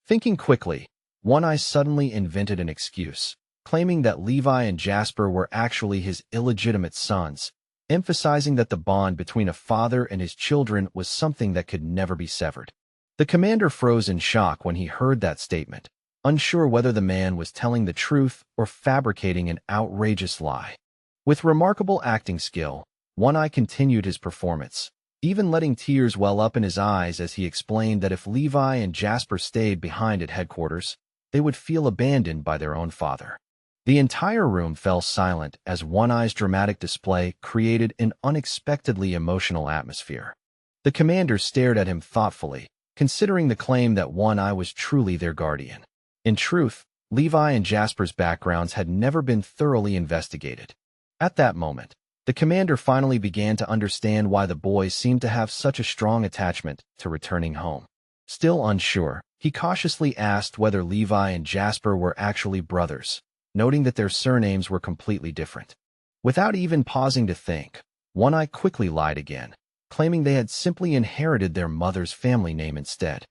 Thinking quickly, One Eye suddenly invented an excuse, claiming that Levi and Jasper were actually his illegitimate sons, emphasizing that the bond between a father and his children was something that could never be severed. The commander froze in shock when he heard that statement, unsure whether the man was telling the truth or fabricating an outrageous lie. With remarkable acting skill, One Eye continued his performance, even letting tears well up in his eyes as he explained that if Levi and Jasper stayed behind at headquarters, they would feel abandoned by their own father. The entire room fell silent as One Eye's dramatic display created an unexpectedly emotional atmosphere. The commander stared at him thoughtfully, considering the claim that One Eye was truly their guardian. In truth, Levi and Jasper's backgrounds had never been thoroughly investigated. At that moment, the commander finally began to understand why the boys seemed to have such a strong attachment to returning home. Still unsure, he cautiously asked whether Levi and Jasper were actually brothers, noting that their surnames were completely different. Without even pausing to think, One Eye quickly lied again, claiming they had simply inherited their mother's family name instead.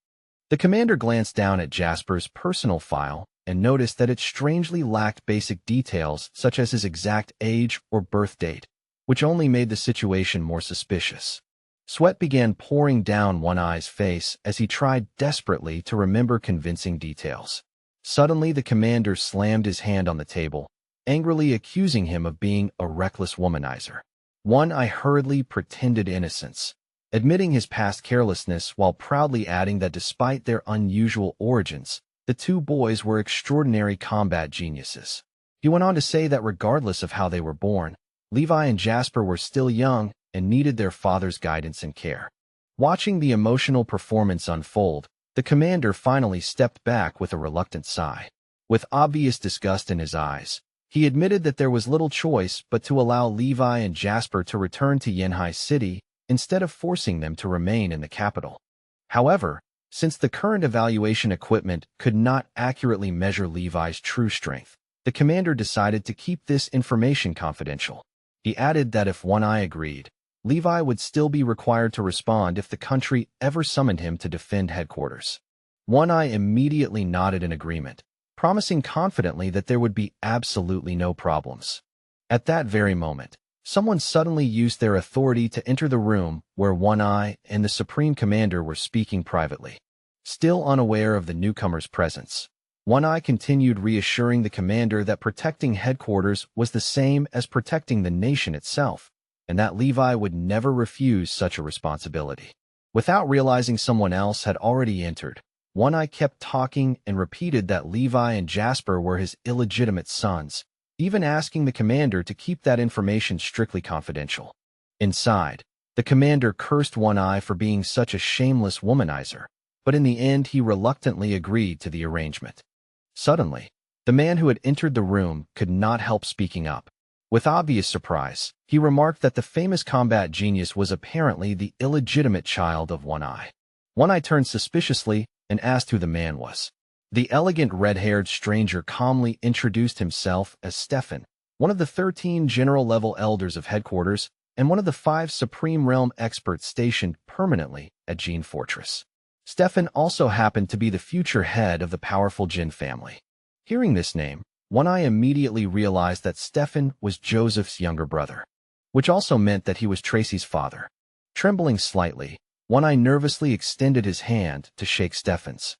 The commander glanced down at Jasper's personal file and noticed that it strangely lacked basic details such as his exact age or birth date, which only made the situation more suspicious. Sweat began pouring down One Eye's face as he tried desperately to remember convincing details. Suddenly, the commander slammed his hand on the table, angrily accusing him of being a reckless womanizer. One Eye hurriedly pretended innocence, admitting his past carelessness while proudly adding that despite their unusual origins, the two boys were extraordinary combat geniuses. He went on to say that regardless of how they were born, Levi and Jasper were still young and needed their father's guidance and care. Watching the emotional performance unfold, the commander finally stepped back with a reluctant sigh. With obvious disgust in his eyes, he admitted that there was little choice but to allow Levi and Jasper to return to Yanhai City instead of forcing them to remain in the capital. However, since the current evaluation equipment could not accurately measure Levi's true strength, the commander decided to keep this information confidential. He added that if One Eye agreed, Levi would still be required to respond if the country ever summoned him to defend headquarters. One Eye immediately nodded in agreement, promising confidently that there would be absolutely no problems. At that very moment, someone suddenly used their authority to enter the room where One Eye and the Supreme Commander were speaking privately. Still unaware of the newcomer's presence, One Eye continued reassuring the commander that protecting headquarters was the same as protecting the nation itself, and that Levi would never refuse such a responsibility. Without realizing someone else had already entered, One Eye kept talking and repeated that Levi and Jasper were his illegitimate sons, even asking the commander to keep that information strictly confidential. Inside, the commander cursed One Eye for being such a shameless womanizer, but in the end he reluctantly agreed to the arrangement. Suddenly, the man who had entered the room could not help speaking up. With obvious surprise, he remarked that the famous combat genius was apparently the illegitimate child of One Eye. One Eye turned suspiciously and asked who the man was. The elegant red-haired stranger calmly introduced himself as Stefan, one of the 13 general-level elders of headquarters and one of the 5 Supreme Realm experts stationed permanently at Jin Fortress. Stefan also happened to be the future head of the powerful Jin family. Hearing this name, One Eye immediately realized that Stefan was Joseph's younger brother, which also meant that he was Tracy's father. Trembling slightly, One Eye nervously extended his hand to shake Stefan's.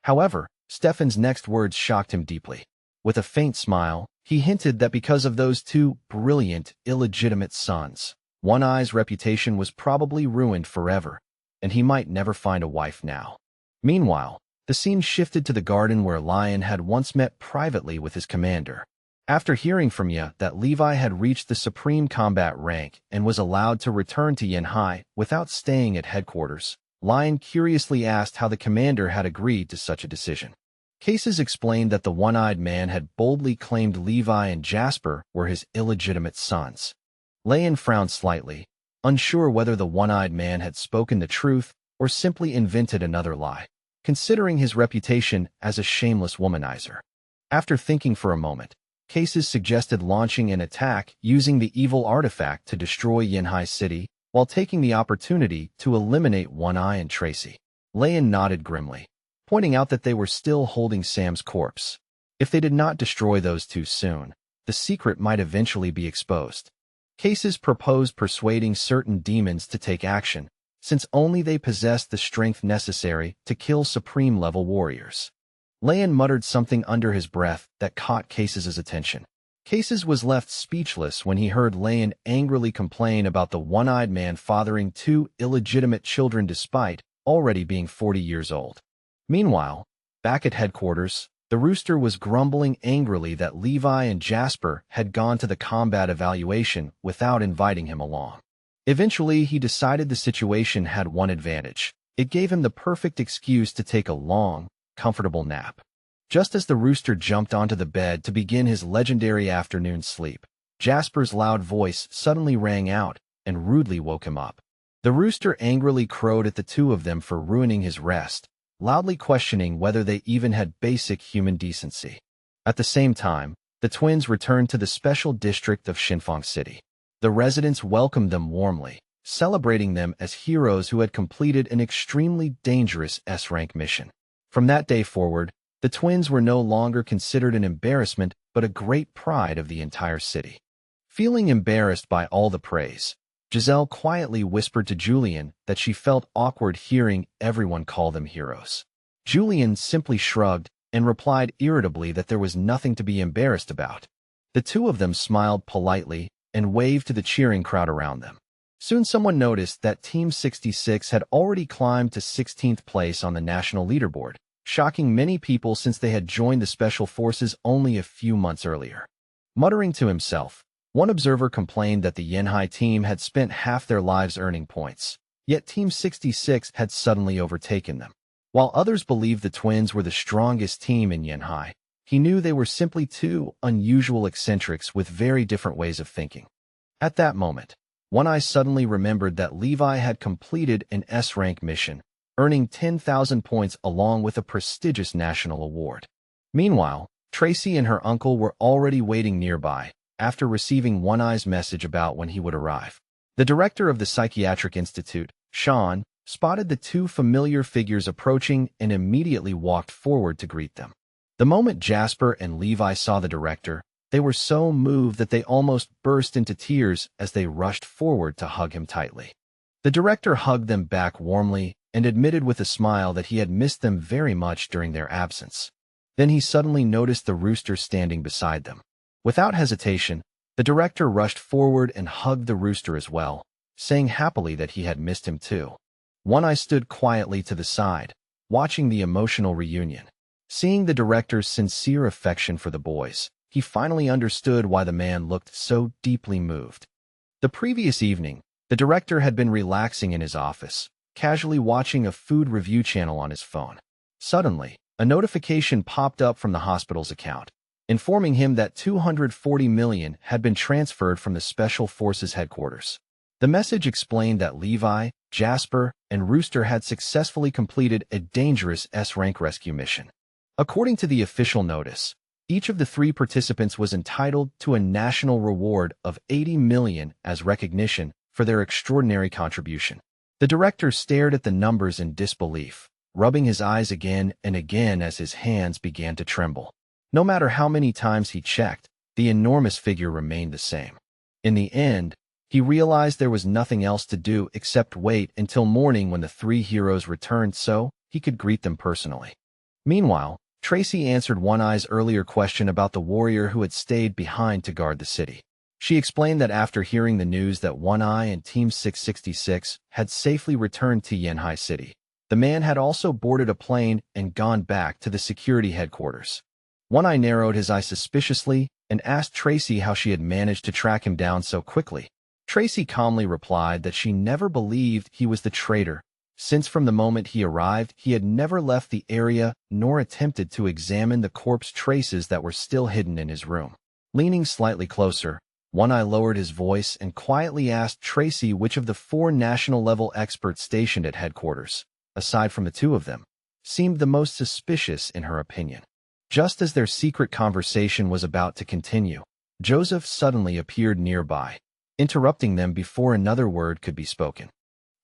However, Stefan's next words shocked him deeply. With a faint smile, he hinted that because of those two brilliant, illegitimate sons, One Eye's reputation was probably ruined forever, and he might never find a wife now. Meanwhile, the scene shifted to the garden where Lion had once met privately with his commander. After hearing from Ye that Levi had reached the Supreme Combat rank and was allowed to return to Yanhai without staying at headquarters, Lion curiously asked how the commander had agreed to such a decision. Cases explained that the one-eyed man had boldly claimed Levi and Jasper were his illegitimate sons. Lion frowned slightly, unsure whether the one-eyed man had spoken the truth or simply invented another lie, considering his reputation as a shameless womanizer. After thinking for a moment, Cases suggested launching an attack using the evil artifact to destroy Yanhai City while taking the opportunity to eliminate One Eye and Tracy. Lion nodded grimly, pointing out that they were still holding Sam's corpse. If they did not destroy those two soon, the secret might eventually be exposed. Cases proposed persuading certain demons to take action, since only they possessed the strength necessary to kill supreme-level warriors. Leon muttered something under his breath that caught Cases' attention. Cases was left speechless when he heard Leon angrily complain about the one-eyed man fathering two illegitimate children despite already being 40 years old. Meanwhile, back at headquarters, the rooster was grumbling angrily that Levi and Jasper had gone to the combat evaluation without inviting him along. Eventually, he decided the situation had one advantage. It gave him the perfect excuse to take a long, comfortable nap. Just as the rooster jumped onto the bed to begin his legendary afternoon sleep, Jasper's loud voice suddenly rang out and rudely woke him up. The rooster angrily crowed at the two of them for ruining his rest, loudly questioning whether they even had basic human decency. At the same time, the twins returned to the special district of Shinfeng City. The residents welcomed them warmly, celebrating them as heroes who had completed an extremely dangerous S-rank mission. From that day forward, the twins were no longer considered an embarrassment but a great pride of the entire city. Feeling embarrassed by all the praise, Giselle quietly whispered to Julian that she felt awkward hearing everyone call them heroes. Julian simply shrugged and replied irritably that there was nothing to be embarrassed about. The two of them smiled politely and waved to the cheering crowd around them. Soon someone noticed that Team 66 had already climbed to 16th place on the national leaderboard, shocking many people since they had joined the Special Forces only a few months earlier. Muttering to himself, one observer complained that the Yanhai team had spent half their lives earning points, yet Team 66 had suddenly overtaken them. While others believed the twins were the strongest team in Yanhai, he knew they were simply two unusual eccentrics with very different ways of thinking. At that moment, One Eye suddenly remembered that Levi had completed an S-rank mission, earning 10,000 points along with a prestigious national award. Meanwhile, Tracy and her uncle were already waiting nearby, after receiving One Eye's message about when he would arrive. The director of the Psychiatric Institute, Sean, spotted the two familiar figures approaching and immediately walked forward to greet them. The moment Jasper and Levi saw the director, they were so moved that they almost burst into tears as they rushed forward to hug him tightly. The director hugged them back warmly and admitted with a smile that he had missed them very much during their absence. Then he suddenly noticed the rooster standing beside them. Without hesitation, the director rushed forward and hugged the rooster as well, saying happily that he had missed him too. One Eye stood quietly to the side, watching the emotional reunion. Seeing the director's sincere affection for the boys, he finally understood why the man looked so deeply moved. The previous evening, the director had been relaxing in his office, casually watching a food review channel on his phone. Suddenly, a notification popped up from the hospital's account, informing him that 240 million had been transferred from the Special Forces headquarters. The message explained that Levi, Jasper, and Rooster had successfully completed a dangerous S-rank rescue mission. According to the official notice, each of the three participants was entitled to a national reward of 80 million as recognition for their extraordinary contribution. The director stared at the numbers in disbelief, rubbing his eyes again and again as his hands began to tremble. No matter how many times he checked, the enormous figure remained the same. In the end, he realized there was nothing else to do except wait until morning when the three heroes returned so he could greet them personally. Meanwhile, Tracy answered One Eye's earlier question about the warrior who had stayed behind to guard the city. She explained that after hearing the news that One Eye and Team 666 had safely returned to Yanhai City, the man had also boarded a plane and gone back to the security headquarters. One Eye narrowed his eye suspiciously and asked Tracy how she had managed to track him down so quickly. Tracy calmly replied that she never believed he was the traitor, since from the moment he arrived he had never left the area nor attempted to examine the corpse traces that were still hidden in his room. Leaning slightly closer, One Eye lowered his voice and quietly asked Tracy which of the four national-level experts stationed at headquarters, aside from the two of them, seemed the most suspicious in her opinion. Just as their secret conversation was about to continue, Joseph suddenly appeared nearby, interrupting them before another word could be spoken.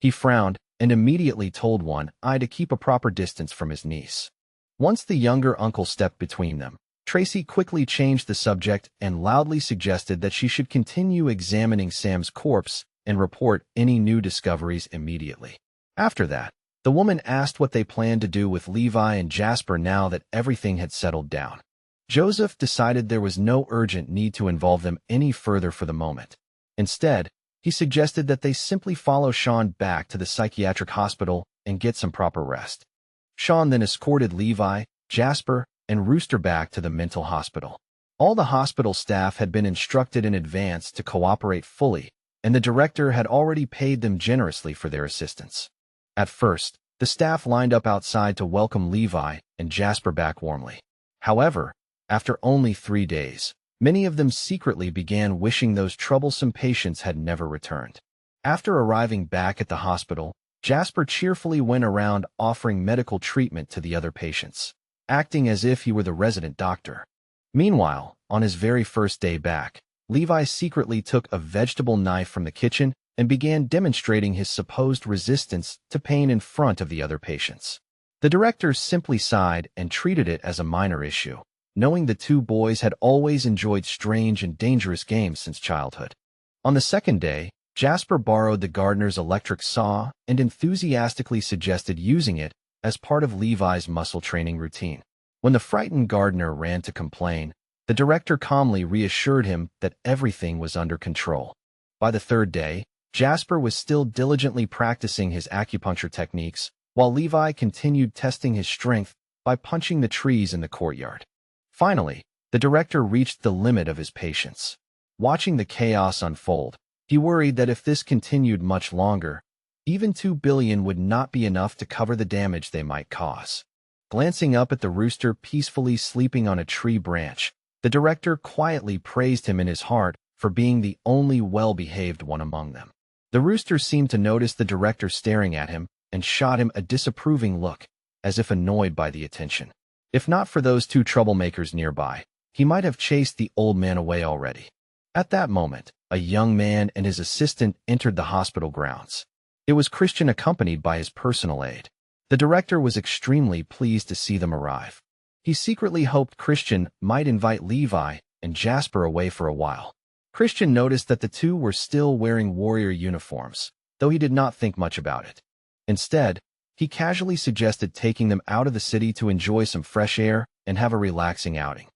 He frowned and immediately told One Eye to keep a proper distance from his niece. Once the younger uncle stepped between them, Tracy quickly changed the subject and loudly suggested that she should continue examining Sam's corpse and report any new discoveries immediately. After that, the woman asked what they planned to do with Levi and Jasper now that everything had settled down. Joseph decided there was no urgent need to involve them any further for the moment. Instead, he suggested that they simply follow Sean back to the psychiatric hospital and get some proper rest. Sean then escorted Levi, Jasper, and Rooster back to the mental hospital. All the hospital staff had been instructed in advance to cooperate fully, and the director had already paid them generously for their assistance. At first, the staff lined up outside to welcome Levi and Jasper back warmly. However, after only 3 days, many of them secretly began wishing those troublesome patients had never returned. After arriving back at the hospital, Jasper cheerfully went around offering medical treatment to the other patients, acting as if he were the resident doctor. Meanwhile, on his very first day back, Levi secretly took a vegetable knife from the kitchen and began demonstrating his supposed resistance to pain in front of the other patients. The director simply sighed and treated it as a minor issue, knowing the two boys had always enjoyed strange and dangerous games since childhood. On the second day, Jasper borrowed the gardener's electric saw and enthusiastically suggested using it as part of Levi's muscle training routine. When the frightened gardener ran to complain, the director calmly reassured him that everything was under control. By the third day, Jasper was still diligently practicing his acupuncture techniques, while Levi continued testing his strength by punching the trees in the courtyard. Finally, the director reached the limit of his patience. Watching the chaos unfold, he worried that if this continued much longer, even 2 billion would not be enough to cover the damage they might cause. Glancing up at the rooster peacefully sleeping on a tree branch, the director quietly praised him in his heart for being the only well-behaved one among them. The rooster seemed to notice the director staring at him and shot him a disapproving look, as if annoyed by the attention. If not for those 2 troublemakers nearby, he might have chased the old man away already. At that moment, a young man and his assistant entered the hospital grounds. It was Christian accompanied by his personal aide. The director was extremely pleased to see them arrive. He secretly hoped Christian might invite Levi and Jasper away for a while. Christian noticed that the two were still wearing warrior uniforms, though he did not think much about it. Instead, he casually suggested taking them out of the city to enjoy some fresh air and have a relaxing outing.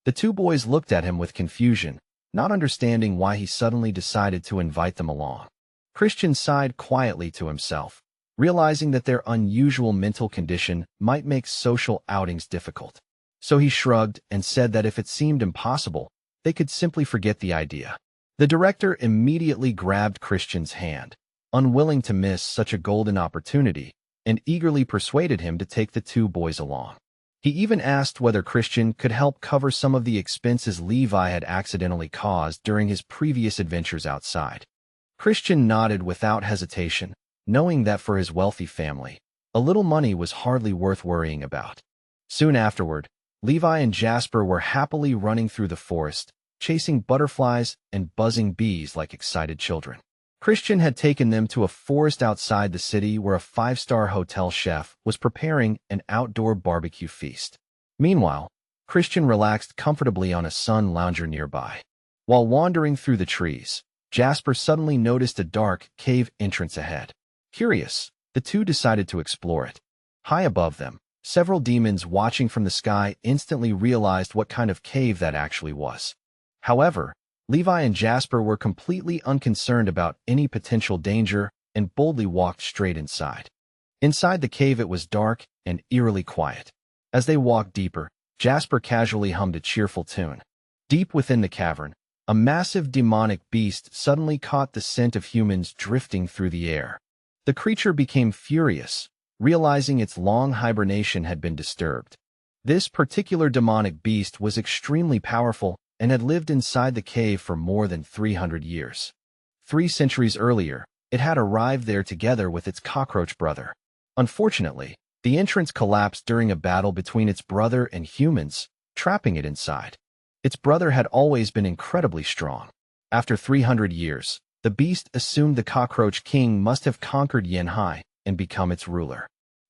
The 2 boys looked at him with confusion, not understanding why he suddenly decided to invite them along. Christian sighed quietly to himself, realizing that their unusual mental condition might make social outings difficult. So he shrugged and said that if it seemed impossible, they could simply forget the idea. The director immediately grabbed Christian's hand, unwilling to miss such a golden opportunity, and eagerly persuaded him to take the 2 boys along. He even asked whether Christian could help cover some of the expenses Levi had accidentally caused during his previous adventures outside. Christian nodded without hesitation, knowing that for his wealthy family, a little money was hardly worth worrying about. Soon afterward, Levi and Jasper were happily running through the forest, chasing butterflies and buzzing bees like excited children. Christian had taken them to a forest outside the city where a 5-star hotel chef was preparing an outdoor barbecue feast. Meanwhile, Christian relaxed comfortably on a sun lounger nearby. While wandering through the trees, Jasper suddenly noticed a dark cave entrance ahead. Curious, the two decided to explore it. High above them, several demons watching from the sky instantly realized what kind of cave that actually was. However, Levi and Jasper were completely unconcerned about any potential danger and boldly walked straight inside. Inside the cave it was dark and eerily quiet. As they walked deeper, Jasper casually hummed a cheerful tune. Deep within the cavern, a massive demonic beast suddenly caught the scent of humans drifting through the air. The creature became furious, realizing its long hibernation had been disturbed. This particular demonic beast was extremely powerful and had lived inside the cave for more than 300 years. 3 centuries earlier, it had arrived there together with its cockroach brother. Unfortunately, the entrance collapsed during a battle between its brother and humans, trapping it inside. Its brother had always been incredibly strong. After 300 years, the beast assumed the cockroach king must have conquered Yanhai and become its ruler.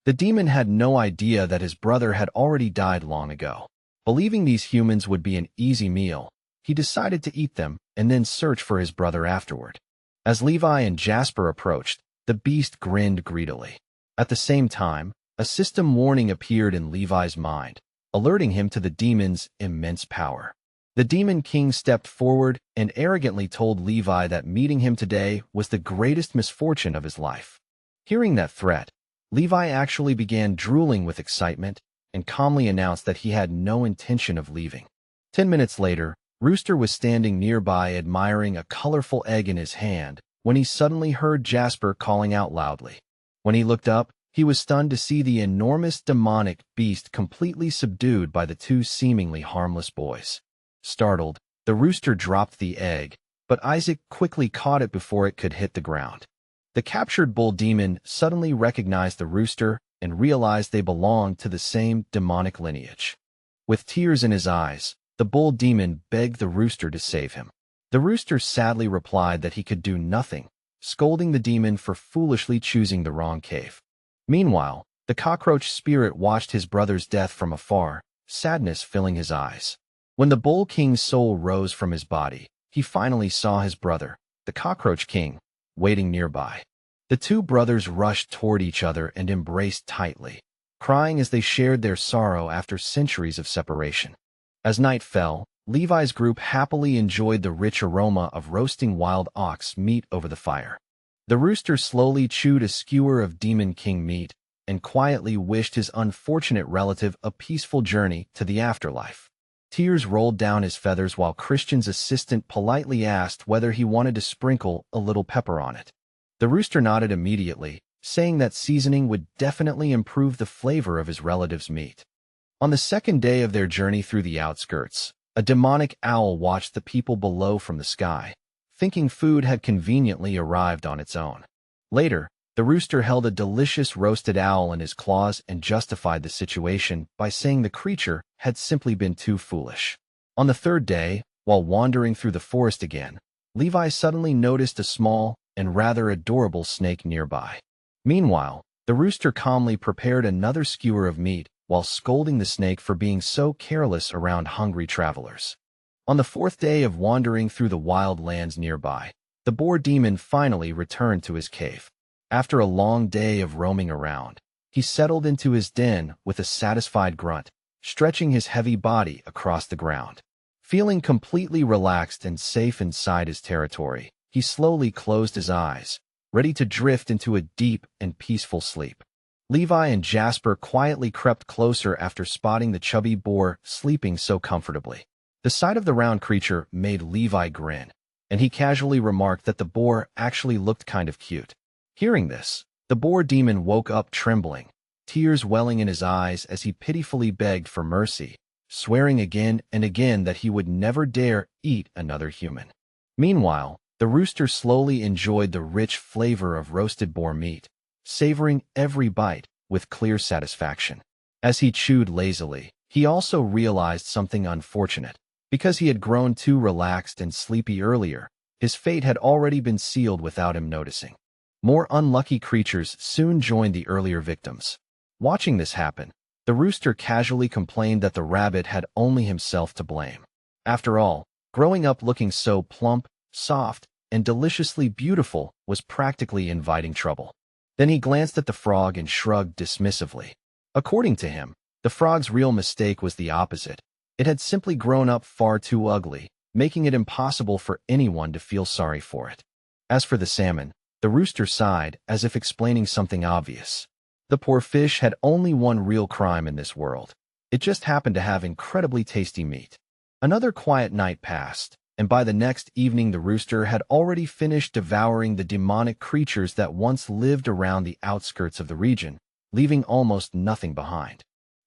The demon had no idea that his brother had already died long ago. Believing these humans would be an easy meal, he decided to eat them and then search for his brother afterward. As Levi and Jasper approached, the beast grinned greedily. At the same time, a system warning appeared in Levi's mind, alerting him to the demon's immense power. The Demon King stepped forward and arrogantly told Levi that meeting him today was the greatest misfortune of his life. Hearing that threat, Levi actually began drooling with excitement and calmly announced that he had no intention of leaving. 10 minutes later, Rooster was standing nearby admiring a colorful egg in his hand when he suddenly heard Jasper calling out loudly. When he looked up, he was stunned to see the enormous demonic beast completely subdued by the two seemingly harmless boys. Startled, the rooster dropped the egg, but Isaac quickly caught it before it could hit the ground. The captured bull demon suddenly recognized the rooster and realized they belonged to the same demonic lineage. With tears in his eyes, the bull demon begged the rooster to save him. The rooster sadly replied that he could do nothing, scolding the demon for foolishly choosing the wrong cave. Meanwhile, the cockroach spirit watched his brother's death from afar, sadness filling his eyes. When the Bull King's soul rose from his body, he finally saw his brother, the Cockroach King, waiting nearby. The two brothers rushed toward each other and embraced tightly, crying as they shared their sorrow after centuries of separation. As night fell, Levi's group happily enjoyed the rich aroma of roasting wild ox meat over the fire. The rooster slowly chewed a skewer of Demon King meat and quietly wished his unfortunate relative a peaceful journey to the afterlife. Tears rolled down his feathers while Christian's assistant politely asked whether he wanted to sprinkle a little pepper on it. The rooster nodded immediately, saying that seasoning would definitely improve the flavor of his relative's meat. On the second day of their journey through the outskirts, a demonic owl watched the people below from the sky, thinking food had conveniently arrived on its own. Later, the rooster held a delicious roasted owl in his claws and justified the situation by saying the creature had simply been too foolish. On the third day, while wandering through the forest again, Levi suddenly noticed a small and rather adorable snake nearby. Meanwhile, the rooster calmly prepared another skewer of meat while scolding the snake for being so careless around hungry travelers. On the fourth day of wandering through the wild lands nearby, the boar demon finally returned to his cave. After a long day of roaming around, he settled into his den with a satisfied grunt, stretching his heavy body across the ground. Feeling completely relaxed and safe inside his territory, he slowly closed his eyes, ready to drift into a deep and peaceful sleep. Levi and Jasper quietly crept closer after spotting the chubby boar sleeping so comfortably. The sight of the round creature made Levi grin, and he casually remarked that the boar actually looked kind of cute. Hearing this, the boar demon woke up trembling, tears welling in his eyes as he pitifully begged for mercy, swearing again and again that he would never dare eat another human. Meanwhile, the rooster slowly enjoyed the rich flavor of roasted boar meat, savoring every bite with clear satisfaction. As he chewed lazily, he also realized something unfortunate. Because he had grown too relaxed and sleepy earlier, his fate had already been sealed without him noticing. More unlucky creatures soon joined the earlier victims. Watching this happen, the rooster casually complained that the rabbit had only himself to blame. After all, growing up looking so plump, soft, and deliciously beautiful was practically inviting trouble. Then he glanced at the frog and shrugged dismissively. According to him, the frog's real mistake was the opposite. It had simply grown up far too ugly, making it impossible for anyone to feel sorry for it. As for the salmon, the rooster sighed as if explaining something obvious. The poor fish had only one real crime in this world. It just happened to have incredibly tasty meat. Another quiet night passed, and by the next evening the rooster had already finished devouring the demonic creatures that once lived around the outskirts of the region, leaving almost nothing behind.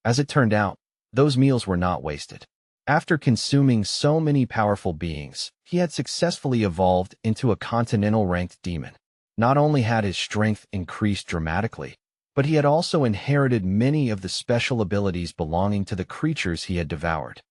As it turned out, those meals were not wasted. After consuming so many powerful beings, he had successfully evolved into a continental-ranked demon. Not only had his strength increased dramatically, but he had also inherited many of the special abilities belonging to the creatures he had devoured.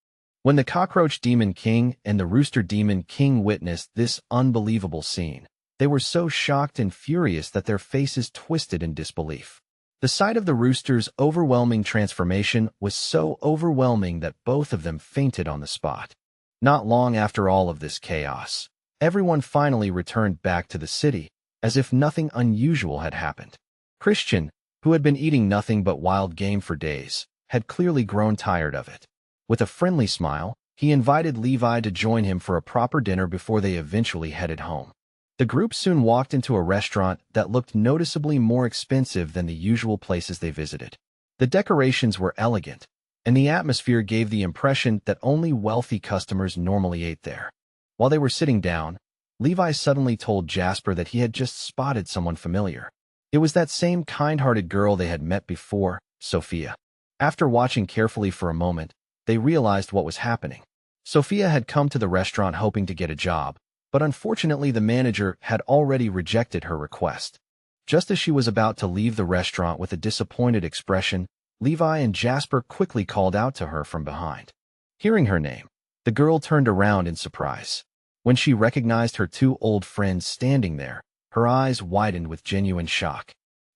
When the Cockroach Demon King and the Rooster Demon King witnessed this unbelievable scene, they were so shocked and furious that their faces twisted in disbelief. The sight of the rooster's overwhelming transformation was so overwhelming that both of them fainted on the spot. Not long after all of this chaos, everyone finally returned back to the city, as if nothing unusual had happened. Christian, who had been eating nothing but wild game for days, had clearly grown tired of it. With a friendly smile, he invited Levi to join him for a proper dinner before they eventually headed home. The group soon walked into a restaurant that looked noticeably more expensive than the usual places they visited. The decorations were elegant, and the atmosphere gave the impression that only wealthy customers normally ate there. While they were sitting down, Levi suddenly told Jasper that he had just spotted someone familiar. It was that same kind-hearted girl they had met before, Sophia. After watching carefully for a moment, they realized what was happening. Sophia had come to the restaurant hoping to get a job, but unfortunately the manager had already rejected her request. Just as she was about to leave the restaurant with a disappointed expression, Levi and Jasper quickly called out to her from behind. Hearing her name, the girl turned around in surprise. When she recognized her two old friends standing there, her eyes widened with genuine shock.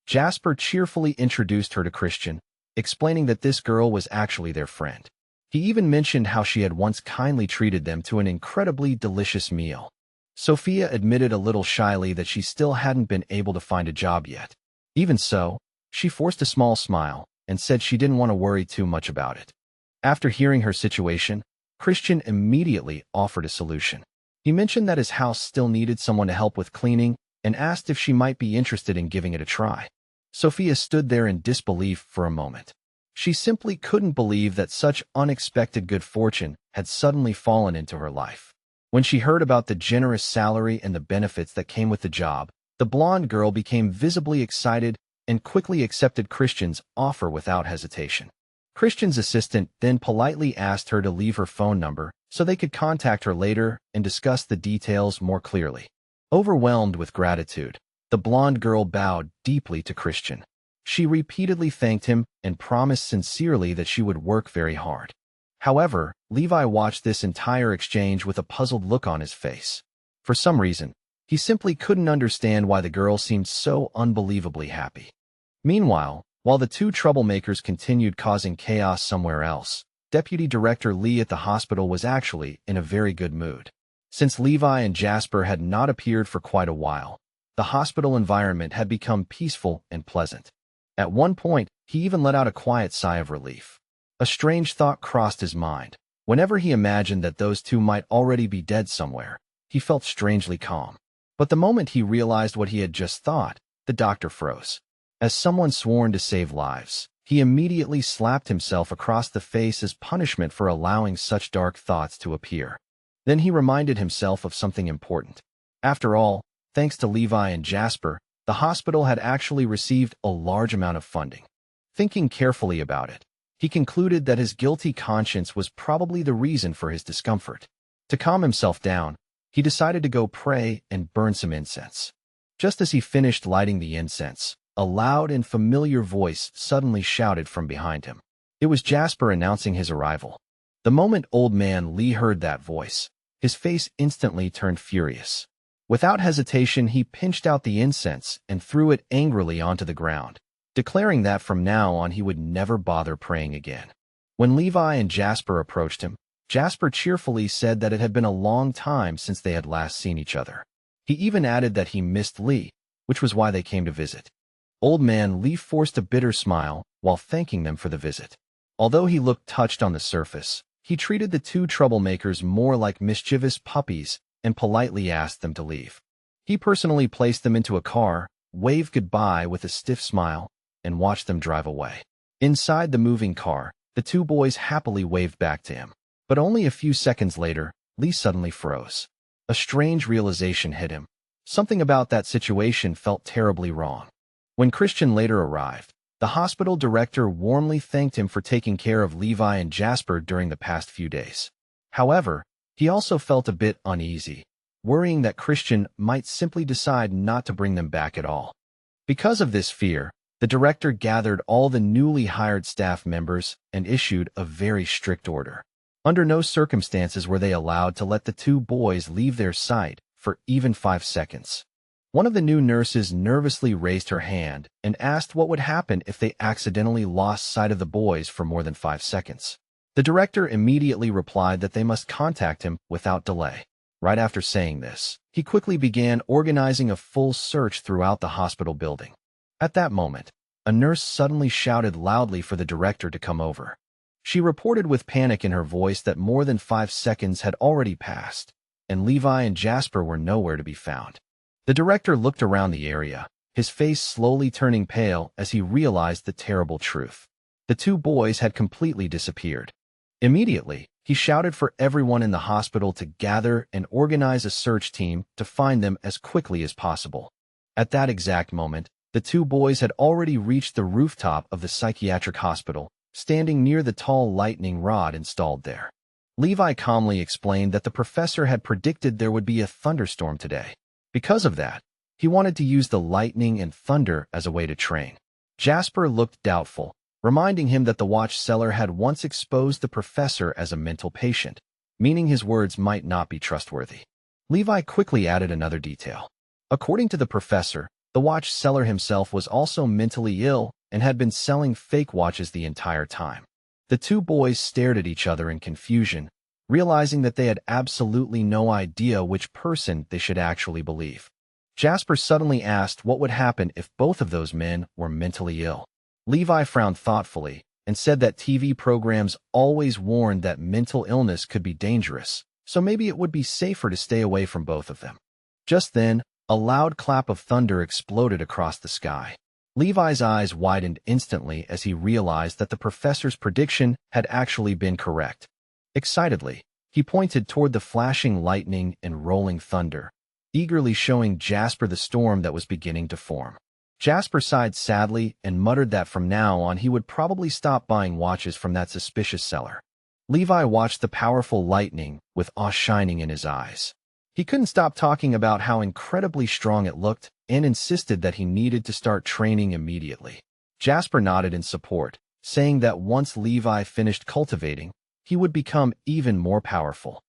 Jasper cheerfully introduced her to Christian, explaining that this girl was actually their friend. He even mentioned how she had once kindly treated them to an incredibly delicious meal. Sophia admitted a little shyly that she still hadn't been able to find a job yet. Even so, she forced a small smile and said she didn't want to worry too much about it. After hearing her situation, Christian immediately offered a solution. He mentioned that his house still needed someone to help with cleaning and asked if she might be interested in giving it a try. Sophia stood there in disbelief for a moment. She simply couldn't believe that such unexpected good fortune had suddenly fallen into her life. When she heard about the generous salary and the benefits that came with the job, the blonde girl became visibly excited and quickly accepted Christian's offer without hesitation. Christian's assistant then politely asked her to leave her phone number so they could contact her later and discuss the details more clearly. Overwhelmed with gratitude, the blonde girl bowed deeply to Christian. She repeatedly thanked him and promised sincerely that she would work very hard. However, Levi watched this entire exchange with a puzzled look on his face. For some reason, he simply couldn't understand why the girl seemed so unbelievably happy. Meanwhile, while the two troublemakers continued causing chaos somewhere else, Deputy Director Lee at the hospital was actually in a very good mood. Since Levi and Jasper had not appeared for quite a while, the hospital environment had become peaceful and pleasant. At one point, he even let out a quiet sigh of relief. A strange thought crossed his mind. Whenever he imagined that those two might already be dead somewhere, he felt strangely calm. But the moment he realized what he had just thought, the doctor froze. As someone sworn to save lives, he immediately slapped himself across the face as punishment for allowing such dark thoughts to appear. Then he reminded himself of something important. After all, thanks to Levi and Jasper, the hospital had actually received a large amount of funding. Thinking carefully about it, he concluded that his guilty conscience was probably the reason for his discomfort. To calm himself down, he decided to go pray and burn some incense. Just as he finished lighting the incense, a loud and familiar voice suddenly shouted from behind him. It was Jasper announcing his arrival. The moment Old Man Lee heard that voice, his face instantly turned furious. Without hesitation, he pinched out the incense and threw it angrily onto the ground, declaring that from now on he would never bother praying again. When Levi and Jasper approached him, Jasper cheerfully said that it had been a long time since they had last seen each other. He even added that he missed Lee, which was why they came to visit. Old Man Lee forced a bitter smile while thanking them for the visit. Although he looked touched on the surface, he treated the two troublemakers more like mischievous puppies and politely asked them to leave. He personally placed them into a car, waved goodbye with a stiff smile, and watched them drive away. Inside the moving car, the two boys happily waved back to him. But only a few seconds later, Lee suddenly froze. A strange realization hit him. Something about that situation felt terribly wrong. When Christian later arrived, the hospital director warmly thanked him for taking care of Levi and Jasper during the past few days. However, he also felt a bit uneasy, worrying that Christian might simply decide not to bring them back at all. Because of this fear, the director gathered all the newly hired staff members and issued a very strict order. Under no circumstances were they allowed to let the two boys leave their sight for even 5 seconds. One of the new nurses nervously raised her hand and asked what would happen if they accidentally lost sight of the boys for more than 5 seconds. The director immediately replied that they must contact him without delay. Right after saying this, he quickly began organizing a full search throughout the hospital building. At that moment, a nurse suddenly shouted loudly for the director to come over. She reported with panic in her voice that more than 5 seconds had already passed, and Levi and Jasper were nowhere to be found. The director looked around the area, his face slowly turning pale as he realized the terrible truth. The two boys had completely disappeared. Immediately, he shouted for everyone in the hospital to gather and organize a search team to find them as quickly as possible. At that exact moment, the two boys had already reached the rooftop of the psychiatric hospital, standing near the tall lightning rod installed there. Levi calmly explained that the professor had predicted there would be a thunderstorm today. Because of that, he wanted to use the lightning and thunder as a way to train. Jasper looked doubtful, reminding him that the watch seller had once exposed the professor as a mental patient, meaning his words might not be trustworthy. Levi quickly added another detail. According to the professor, the watch seller himself was also mentally ill and had been selling fake watches the entire time. The two boys stared at each other in confusion, realizing that they had absolutely no idea which person they should actually believe. Jasper suddenly asked what would happen if both of those men were mentally ill. Levi frowned thoughtfully and said that TV programs always warned that mental illness could be dangerous, so maybe it would be safer to stay away from both of them. Just then, a loud clap of thunder exploded across the sky. Levi's eyes widened instantly as he realized that the professor's prediction had actually been correct. Excitedly, he pointed toward the flashing lightning and rolling thunder, eagerly showing Jasper the storm that was beginning to form. Jasper sighed sadly and muttered that from now on he would probably stop buying watches from that suspicious seller. Levi watched the powerful lightning with awe shining in his eyes. He couldn't stop talking about how incredibly strong it looked and insisted that he needed to start training immediately. Jasper nodded in support, saying that once Levi finished cultivating, he would become even more powerful.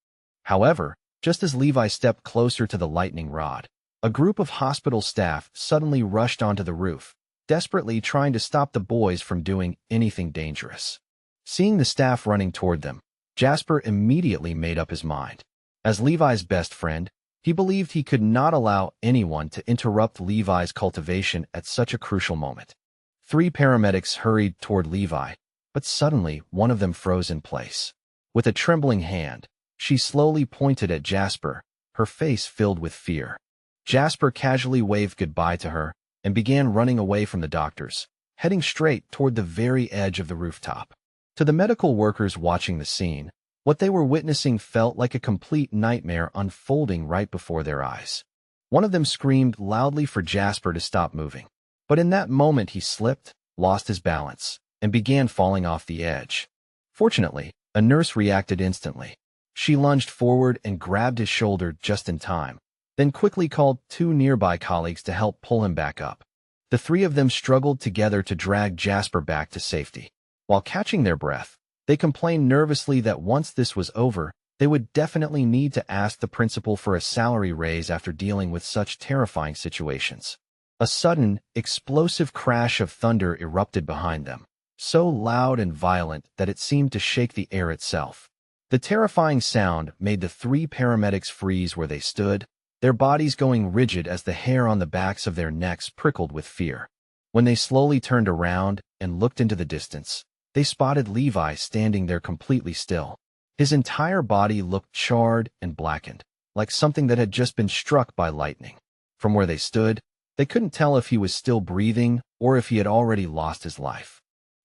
However, just as Levi stepped closer to the lightning rod, a group of hospital staff suddenly rushed onto the roof, desperately trying to stop the boys from doing anything dangerous. Seeing the staff running toward them, Jasper immediately made up his mind. As Levi's best friend, he believed he could not allow anyone to interrupt Levi's cultivation at such a crucial moment. 3 paramedics hurried toward Levi, but suddenly one of them froze in place. With a trembling hand, she slowly pointed at Jasper, her face filled with fear. Jasper casually waved goodbye to her and began running away from the doctors, heading straight toward the very edge of the rooftop. To the medical workers watching the scene, what they were witnessing felt like a complete nightmare unfolding right before their eyes. One of them screamed loudly for Jasper to stop moving, but in that moment he slipped, lost his balance, and began falling off the edge. Fortunately, a nurse reacted instantly. She lunged forward and grabbed his shoulder just in time, then quickly called 2 nearby colleagues to help pull him back up. The 3 of them struggled together to drag Jasper back to safety. While catching their breath, they complained nervously that once this was over, they would definitely need to ask the principal for a salary raise after dealing with such terrifying situations. A sudden, explosive crash of thunder erupted behind them, so loud and violent that it seemed to shake the air itself. The terrifying sound made the 3 paramedics freeze where they stood, their bodies going rigid as the hair on the backs of their necks prickled with fear. When they slowly turned around and looked into the distance, they spotted Levi standing there completely still. His entire body looked charred and blackened, like something that had just been struck by lightning. From where they stood, they couldn't tell if he was still breathing or if he had already lost his life.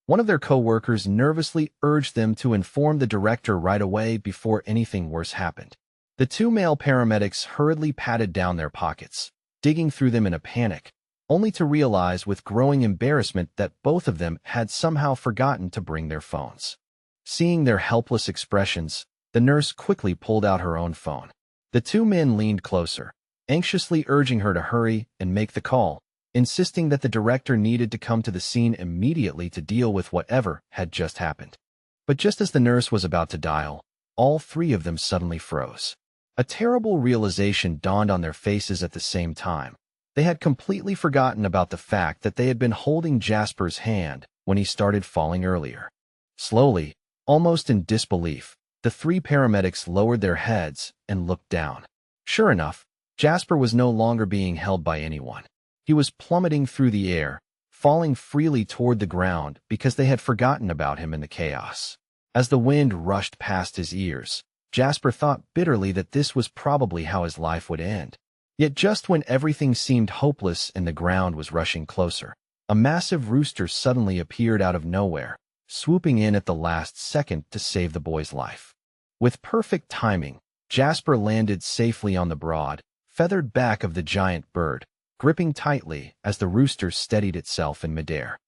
One of their co-workers nervously urged them to inform the director right away before anything worse happened. The 2 male paramedics hurriedly patted down their pockets, digging through them in a panic, only to realize with growing embarrassment that both of them had somehow forgotten to bring their phones. Seeing their helpless expressions, the nurse quickly pulled out her own phone. The 2 men leaned closer, anxiously urging her to hurry and make the call, insisting that the director needed to come to the scene immediately to deal with whatever had just happened. But just as the nurse was about to dial, all 3 of them suddenly froze. A terrible realization dawned on their faces at the same time. They had completely forgotten about the fact that they had been holding Jasper's hand when he started falling earlier. Slowly, almost in disbelief, the three paramedics lowered their heads and looked down. Sure enough, Jasper was no longer being held by anyone. He was plummeting through the air, falling freely toward the ground because they had forgotten about him in the chaos. As the wind rushed past his ears, Jasper thought bitterly that this was probably how his life would end. Yet just when everything seemed hopeless and the ground was rushing closer, a massive rooster suddenly appeared out of nowhere, swooping in at the last second to save the boy's life. With perfect timing, Jasper landed safely on the broad, feathered back of the giant bird, gripping tightly as the rooster steadied itself in midair.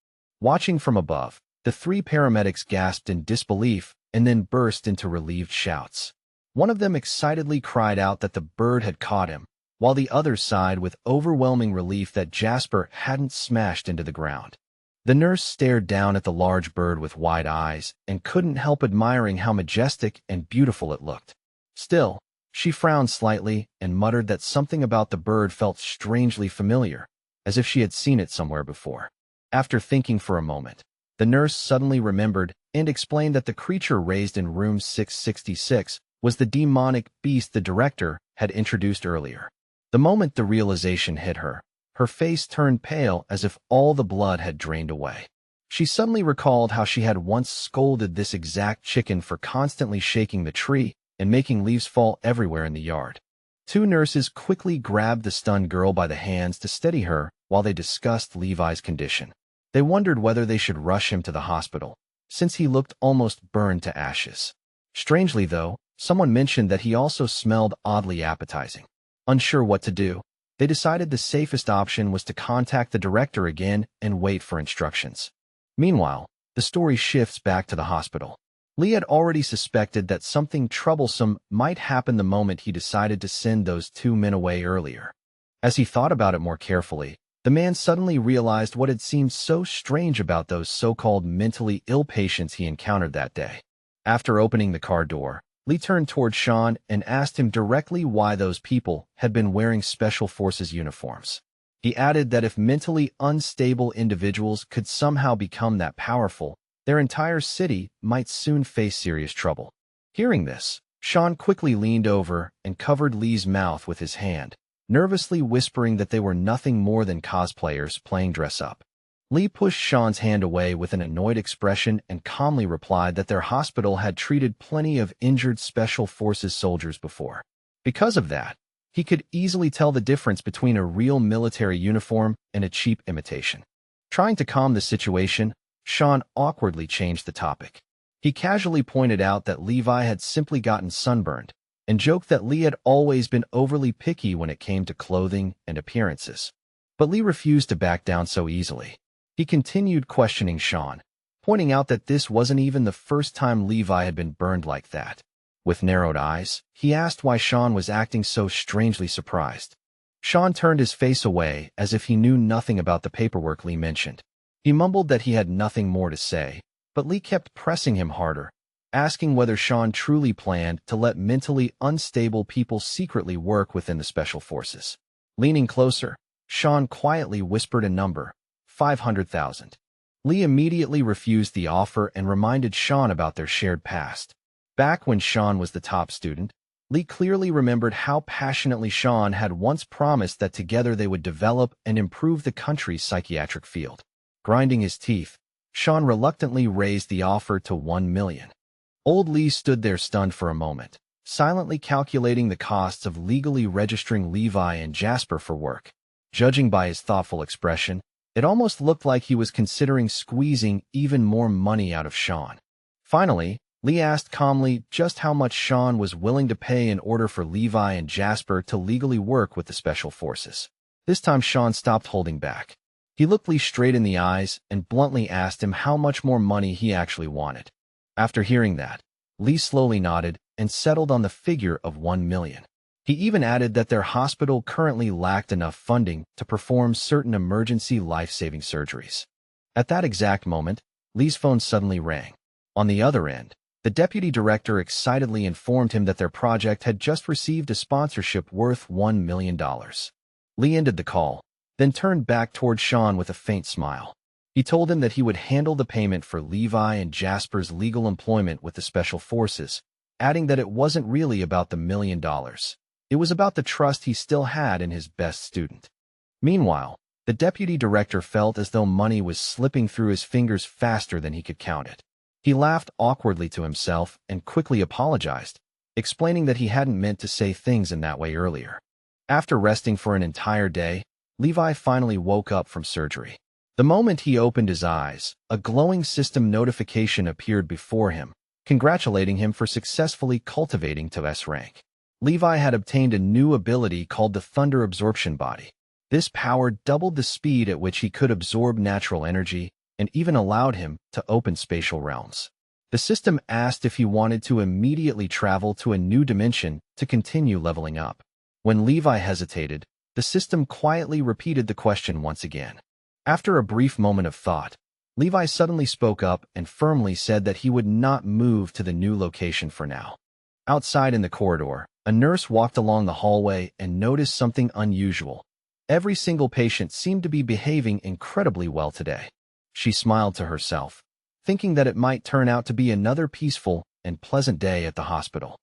Watching from above, the three paramedics gasped in disbelief and then burst into relieved shouts. One of them excitedly cried out that the bird had caught him, while the other sighed with overwhelming relief that Jasper hadn't smashed into the ground. The nurse stared down at the large bird with wide eyes and couldn't help admiring how majestic and beautiful it looked. Still, she frowned slightly and muttered that something about the bird felt strangely familiar, as if she had seen it somewhere before. After thinking for a moment, the nurse suddenly remembered and explained that the creature raised in room 666 was the demonic beast the director had introduced earlier. The moment the realization hit her, her face turned pale as if all the blood had drained away. She suddenly recalled how she had once scolded this exact chicken for constantly shaking the tree and making leaves fall everywhere in the yard. Two nurses quickly grabbed the stunned girl by the hands to steady her while they discussed Levi's condition. They wondered whether they should rush him to the hospital, since he looked almost burned to ashes. Strangely, though, someone mentioned that he also smelled oddly appetizing. Unsure what to do, they decided the safest option was to contact the director again and wait for instructions. Meanwhile, the story shifts back to the hospital. Lee had already suspected that something troublesome might happen the moment he decided to send those two men away earlier. As he thought about it more carefully, the man suddenly realized what had seemed so strange about those so-called mentally ill patients he encountered that day. After opening the car door, Lee turned toward Sean and asked him directly why those people had been wearing Special Forces uniforms. He added that if mentally unstable individuals could somehow become that powerful, their entire city might soon face serious trouble. Hearing this, Sean quickly leaned over and covered Lee's mouth with his hand, nervously whispering that they were nothing more than cosplayers playing dress-up. Lee pushed Sean's hand away with an annoyed expression and calmly replied that their hospital had treated plenty of injured Special Forces soldiers before. Because of that, he could easily tell the difference between a real military uniform and a cheap imitation. Trying to calm the situation, Sean awkwardly changed the topic. He casually pointed out that Levi had simply gotten sunburned and joked that Lee had always been overly picky when it came to clothing and appearances. But Lee refused to back down so easily. He continued questioning Sean, pointing out that this wasn't even the first time Levi had been burned like that. With narrowed eyes, he asked why Sean was acting so strangely surprised. Sean turned his face away as if he knew nothing about the paperwork Lee mentioned. He mumbled that he had nothing more to say, but Lee kept pressing him harder, asking whether Sean truly planned to let mentally unstable people secretly work within the Special Forces. Leaning closer, Sean quietly whispered a number, 500,000. Lee immediately refused the offer and reminded Sean about their shared past. Back when Sean was the top student, Lee clearly remembered how passionately Sean had once promised that together they would develop and improve the country's psychiatric field. Grinding his teeth, Sean reluctantly raised the offer to 1 million. Old Lee stood there stunned for a moment, silently calculating the costs of legally registering Levi and Jasper for work. Judging by his thoughtful expression, it almost looked like he was considering squeezing even more money out of Sean. Finally, Lee asked calmly just how much Sean was willing to pay in order for Levi and Jasper to legally work with the Special Forces. This time Sean stopped holding back. He looked Lee straight in the eyes and bluntly asked him how much more money he actually wanted. After hearing that, Lee slowly nodded and settled on the figure of 1 million. He even added that their hospital currently lacked enough funding to perform certain emergency life-saving surgeries. At that exact moment, Lee's phone suddenly rang. On the other end, the deputy director excitedly informed him that their project had just received a sponsorship worth $1 million. Lee ended the call, then turned back toward Sean with a faint smile. He told him that he would handle the payment for Levi and Jasper's legal employment with the Special Forces, adding that it wasn't really about the $1 million. It was about the trust he still had in his best student. Meanwhile, the deputy director felt as though money was slipping through his fingers faster than he could count it. He laughed awkwardly to himself and quickly apologized, explaining that he hadn't meant to say things in that way earlier. After resting for an entire day, Levi finally woke up from surgery. The moment he opened his eyes, a glowing system notification appeared before him, congratulating him for successfully cultivating to S rank. Levi had obtained a new ability called the Thunder Absorption Body. This power doubled the speed at which he could absorb natural energy and even allowed him to open spatial realms. The system asked if he wanted to immediately travel to a new dimension to continue leveling up. When Levi hesitated, the system quietly repeated the question once again. After a brief moment of thought, Levi suddenly spoke up and firmly said that he would not move to the new location for now. Outside in the corridor, a nurse walked along the hallway and noticed something unusual. Every single patient seemed to be behaving incredibly well today. She smiled to herself, thinking that it might turn out to be another peaceful and pleasant day at the hospital.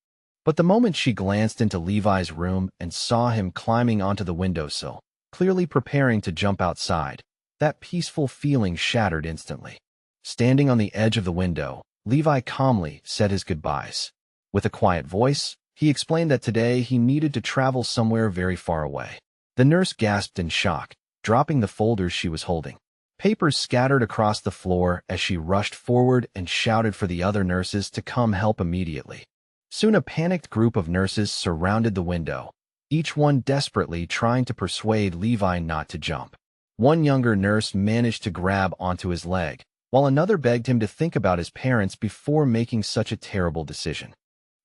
But the moment she glanced into Levi's room and saw him climbing onto the windowsill, clearly preparing to jump outside, that peaceful feeling shattered instantly. Standing on the edge of the window, Levi calmly said his goodbyes. With a quiet voice, he explained that today he needed to travel somewhere very far away. The nurse gasped in shock, dropping the folders she was holding. Papers scattered across the floor as she rushed forward and shouted for the other nurses to come help immediately. Soon a panicked group of nurses surrounded the window, each one desperately trying to persuade Levi not to jump. One younger nurse managed to grab onto his leg, while another begged him to think about his parents before making such a terrible decision.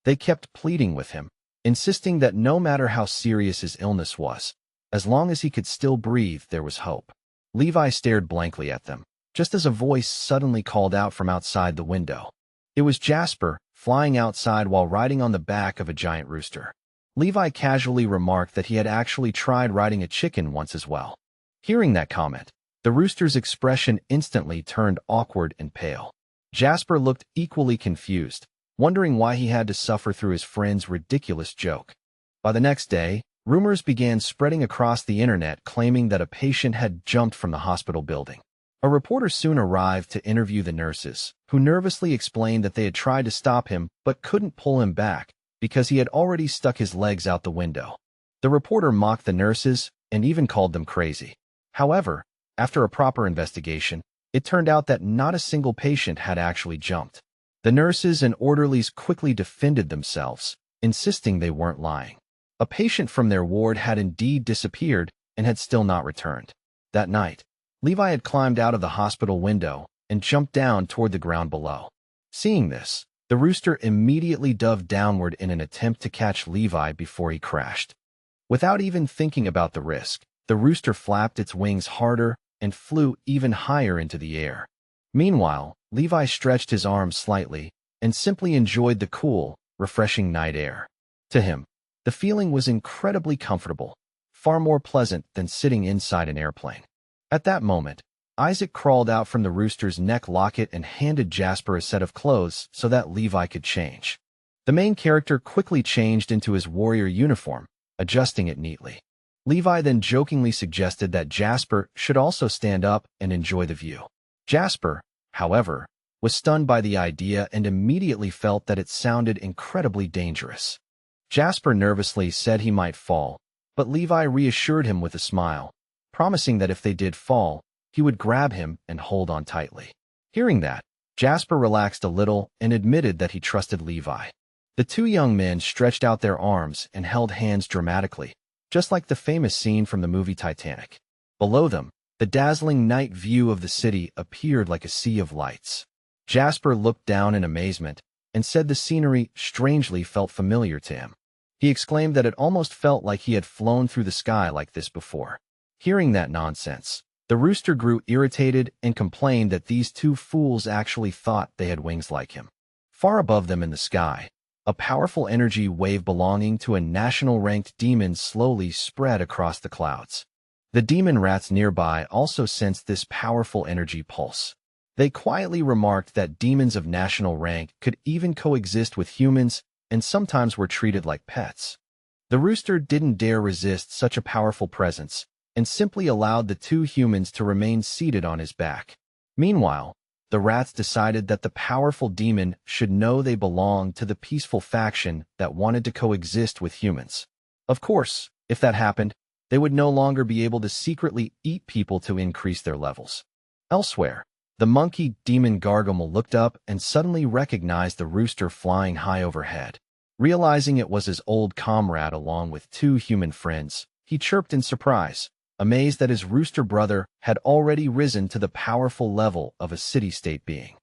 They kept pleading with him, insisting that no matter how serious his illness was, as long as he could still breathe, there was hope. Levi stared blankly at them, just as a voice suddenly called out from outside the window. It was Jasper, flying outside while riding on the back of a giant rooster. Levi casually remarked that he had actually tried riding a chicken once as well. Hearing that comment, the rooster's expression instantly turned awkward and pale. Jasper looked equally confused, wondering why he had to suffer through his friend's ridiculous joke. By the next day, rumors began spreading across the internet claiming that a patient had jumped from the hospital building. A reporter soon arrived to interview the nurses, who nervously explained that they had tried to stop him but couldn't pull him back because he had already stuck his legs out the window. The reporter mocked the nurses and even called them crazy. However, after a proper investigation, it turned out that not a single patient had actually jumped. The nurses and orderlies quickly defended themselves, insisting they weren't lying. A patient from their ward had indeed disappeared and had still not returned. That night, Levi had climbed out of the hospital window and jumped down toward the ground below. Seeing this, the rooster immediately dove downward in an attempt to catch Levi before he crashed. Without even thinking about the risk, the rooster flapped its wings harder and flew even higher into the air. Meanwhile, Levi stretched his arms slightly and simply enjoyed the cool, refreshing night air. To him, the feeling was incredibly comfortable, far more pleasant than sitting inside an airplane. At that moment, Isaac crawled out from the rooster's neck locket and handed Jasper a set of clothes so that Levi could change. The main character quickly changed into his warrior uniform, adjusting it neatly. Levi then jokingly suggested that Jasper should also stand up and enjoy the view. Jasper, however, was stunned by the idea and immediately felt that it sounded incredibly dangerous. Jasper nervously said he might fall, but Levi reassured him with a smile, promising that if they did fall, he would grab him and hold on tightly. Hearing that, Jasper relaxed a little and admitted that he trusted Levi. The two young men stretched out their arms and held hands dramatically, just like the famous scene from the movie Titanic. Below them, the dazzling night view of the city appeared like a sea of lights. Jasper looked down in amazement and said the scenery strangely felt familiar to him. He exclaimed that it almost felt like he had flown through the sky like this before. Hearing that nonsense, the rooster grew irritated and complained that these two fools actually thought they had wings like him. Far above them in the sky, a powerful energy wave belonging to a national-ranked demon slowly spread across the clouds. The demon rats nearby also sensed this powerful energy pulse. They quietly remarked that demons of national rank could even coexist with humans and sometimes were treated like pets. The rooster didn't dare resist such a powerful presence and simply allowed the two humans to remain seated on his back. Meanwhile, the rats decided that the powerful demon should know they belonged to the peaceful faction that wanted to coexist with humans. Of course, if that happened, they would no longer be able to secretly eat people to increase their levels. Elsewhere, the monkey demon Gargamel looked up and suddenly recognized the rooster flying high overhead. Realizing it was his old comrade along with two human friends, he chirped in surprise, amazed that his rooster brother had already risen to the powerful level of a city-state being.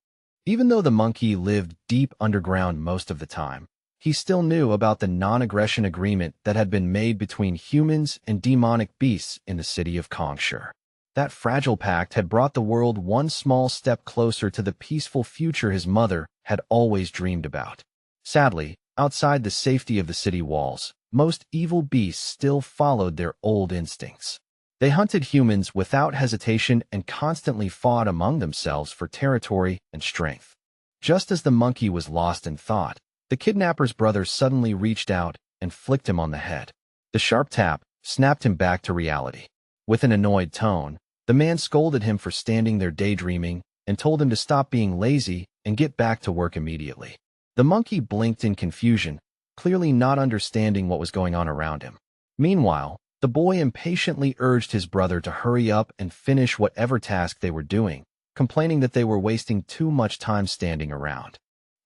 Even though the monkey lived deep underground most of the time, he still knew about the non-aggression agreement that had been made between humans and demonic beasts in the city of Kongshire. That fragile pact had brought the world one small step closer to the peaceful future his mother had always dreamed about. Sadly, outside the safety of the city walls, most evil beasts still followed their old instincts. They hunted humans without hesitation and constantly fought among themselves for territory and strength. Just as the monkey was lost in thought, the kidnapper's brother suddenly reached out and flicked him on the head. The sharp tap snapped him back to reality. With an annoyed tone, the man scolded him for standing there daydreaming and told him to stop being lazy and get back to work immediately. The monkey blinked in confusion, clearly not understanding what was going on around him. Meanwhile, the boy impatiently urged his brother to hurry up and finish whatever task they were doing, complaining that they were wasting too much time standing around.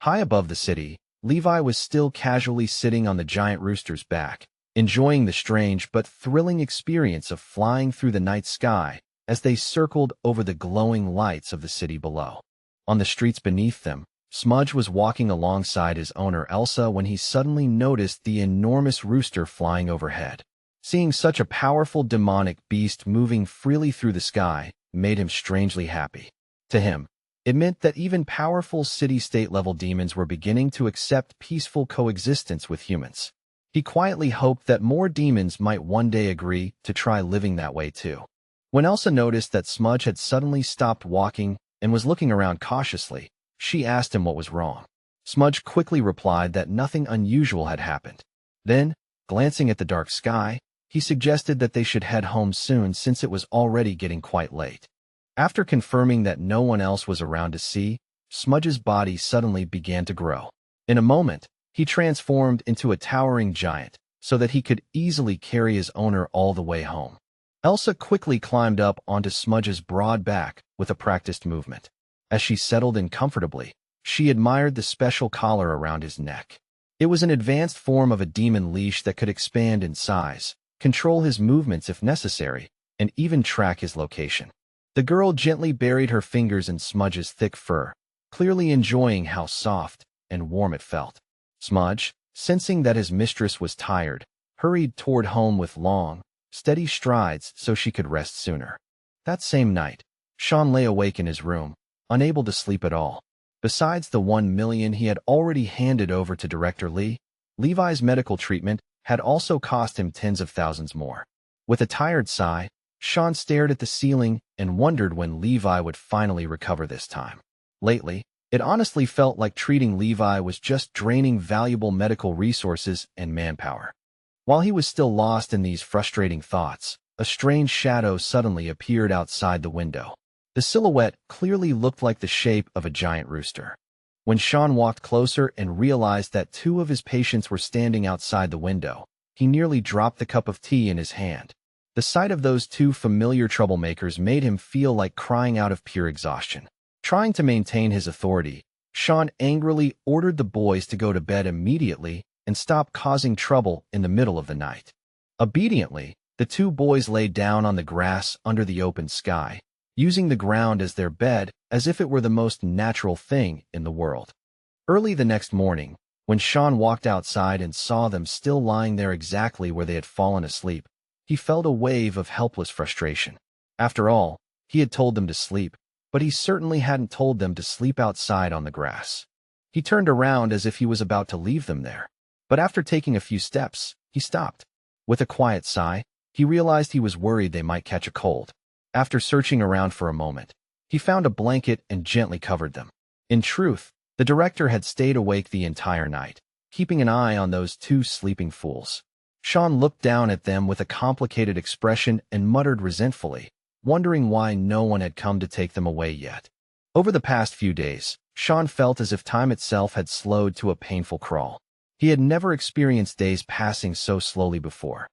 High above the city, Levi was still casually sitting on the giant rooster's back, enjoying the strange but thrilling experience of flying through the night sky as they circled over the glowing lights of the city below. On the streets beneath them, Smudge was walking alongside his owner Elsa when he suddenly noticed the enormous rooster flying overhead. Seeing such a powerful demonic beast moving freely through the sky made him strangely happy. To him, it meant that even powerful city-state level demons were beginning to accept peaceful coexistence with humans. He quietly hoped that more demons might one day agree to try living that way too. When Elsa noticed that Smudge had suddenly stopped walking and was looking around cautiously, she asked him what was wrong. Smudge quickly replied that nothing unusual had happened. Then, glancing at the dark sky, he suggested that they should head home soon since it was already getting quite late. After confirming that no one else was around to see, Smudge's body suddenly began to grow. In a moment, he transformed into a towering giant so that he could easily carry his owner all the way home. Elsa quickly climbed up onto Smudge's broad back with a practiced movement. As she settled in comfortably, she admired the special collar around his neck. It was an advanced form of a demon leash that could expand in size, control his movements if necessary, and even track his location. The girl gently buried her fingers in Smudge's thick fur, clearly enjoying how soft and warm it felt. Smudge, sensing that his mistress was tired, hurried toward home with long, steady strides so she could rest sooner. That same night, Sean lay awake in his room, unable to sleep at all. Besides the $1 million he had already handed over to Director Lee, Levi's medical treatment had also cost him tens of thousands more. With a tired sigh, Sean stared at the ceiling and wondered when Levi would finally recover this time. Lately, it honestly felt like treating Levi was just draining valuable medical resources and manpower. While he was still lost in these frustrating thoughts, a strange shadow suddenly appeared outside the window. The silhouette clearly looked like the shape of a giant rooster. When Sean walked closer and realized that two of his patients were standing outside the window, he nearly dropped the cup of tea in his hand. The sight of those two familiar troublemakers made him feel like crying out of pure exhaustion. Trying to maintain his authority, Sean angrily ordered the boys to go to bed immediately and stop causing trouble in the middle of the night. Obediently, the two boys lay down on the grass under the open sky, using the ground as their bed as if it were the most natural thing in the world. Early the next morning, when Sean walked outside and saw them still lying there exactly where they had fallen asleep, he felt a wave of helpless frustration. After all, he had told them to sleep, but he certainly hadn't told them to sleep outside on the grass. He turned around as if he was about to leave them there. But after taking a few steps, he stopped. With a quiet sigh, he realized he was worried they might catch a cold. After searching around for a moment, he found a blanket and gently covered them. In truth, the director had stayed awake the entire night, keeping an eye on those two sleeping fools. Sean looked down at them with a complicated expression and muttered resentfully, wondering why no one had come to take them away yet. Over the past few days, Sean felt as if time itself had slowed to a painful crawl. He had never experienced days passing so slowly before.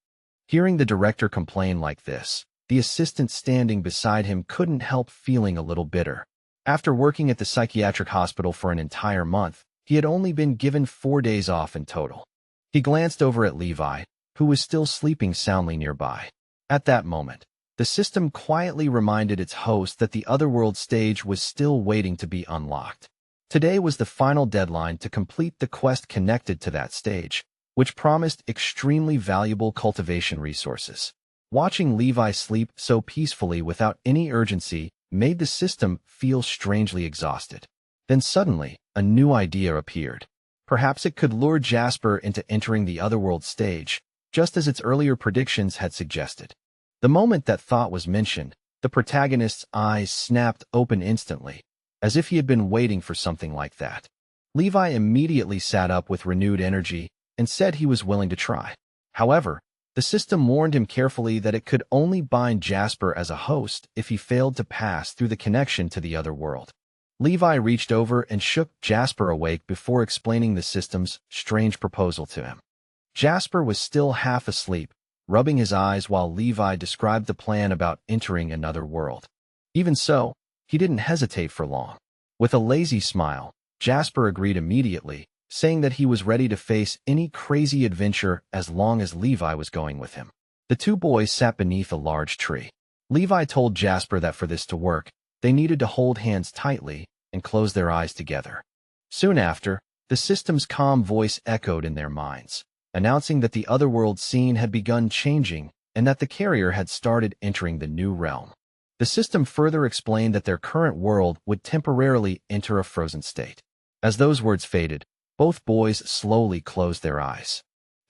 Hearing the director complain like this, the assistant standing beside him couldn't help feeling a little bitter. After working at the psychiatric hospital for an entire month, he had only been given 4 days off in total. He glanced over at Levi, who was still sleeping soundly nearby. At that moment, the system quietly reminded its host that the Otherworld stage was still waiting to be unlocked. Today was the final deadline to complete the quest connected to that stage, which promised extremely valuable cultivation resources. Watching Levi sleep so peacefully without any urgency made the system feel strangely exhausted. Then suddenly, a new idea appeared. Perhaps it could lure Jasper into entering the Otherworld stage, just as its earlier predictions had suggested. The moment that thought was mentioned, the protagonist's eyes snapped open instantly, as if he had been waiting for something like that. Levi immediately sat up with renewed energy and said he was willing to try. However, the system warned him carefully that it could only bind Jasper as a host if he failed to pass through the connection to the other world. Levi reached over and shook Jasper awake before explaining the system's strange proposal to him. Jasper was still half asleep, rubbing his eyes while Levi described the plan about entering another world. Even so, he didn't hesitate for long. With a lazy smile, Jasper agreed immediately, saying that he was ready to face any crazy adventure as long as Levi was going with him. The two boys sat beneath a large tree. Levi told Jasper that for this to work, they needed to hold hands tightly and close their eyes together. Soon after, the system's calm voice echoed in their minds, announcing that the Otherworld scene had begun changing and that the carrier had started entering the new realm. The system further explained that their current world would temporarily enter a frozen state. As those words faded, both boys slowly closed their eyes.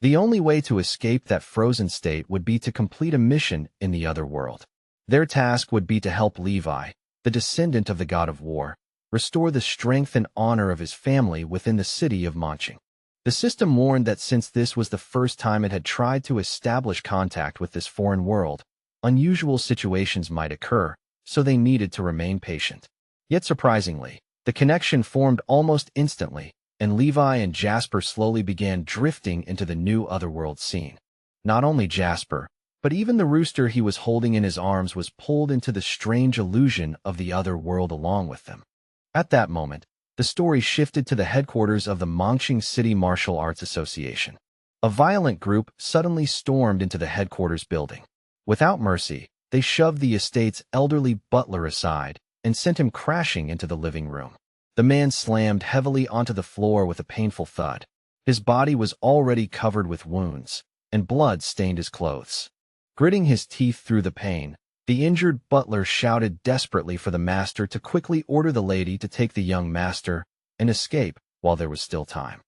The only way to escape that frozen state would be to complete a mission in the Otherworld. Their task would be to help Levi, the descendant of the god of war, restore the strength and honor of his family within the city of Manching. The system warned that since this was the first time it had tried to establish contact with this foreign world, unusual situations might occur, so they needed to remain patient. Yet surprisingly, the connection formed almost instantly, and Levi and Jasper slowly began drifting into the new Otherworld scene. Not only Jasper, but even the rooster he was holding in his arms was pulled into the strange illusion of the other world along with them. At that moment, the story shifted to the headquarters of the Mangxing City Martial Arts Association. A violent group suddenly stormed into the headquarters building. Without mercy, they shoved the estate's elderly butler aside and sent him crashing into the living room. The man slammed heavily onto the floor with a painful thud. His body was already covered with wounds, and blood stained his clothes. Gritting his teeth through the pain, the injured butler shouted desperately for the master to quickly order the lady to take the young master and escape while there was still time.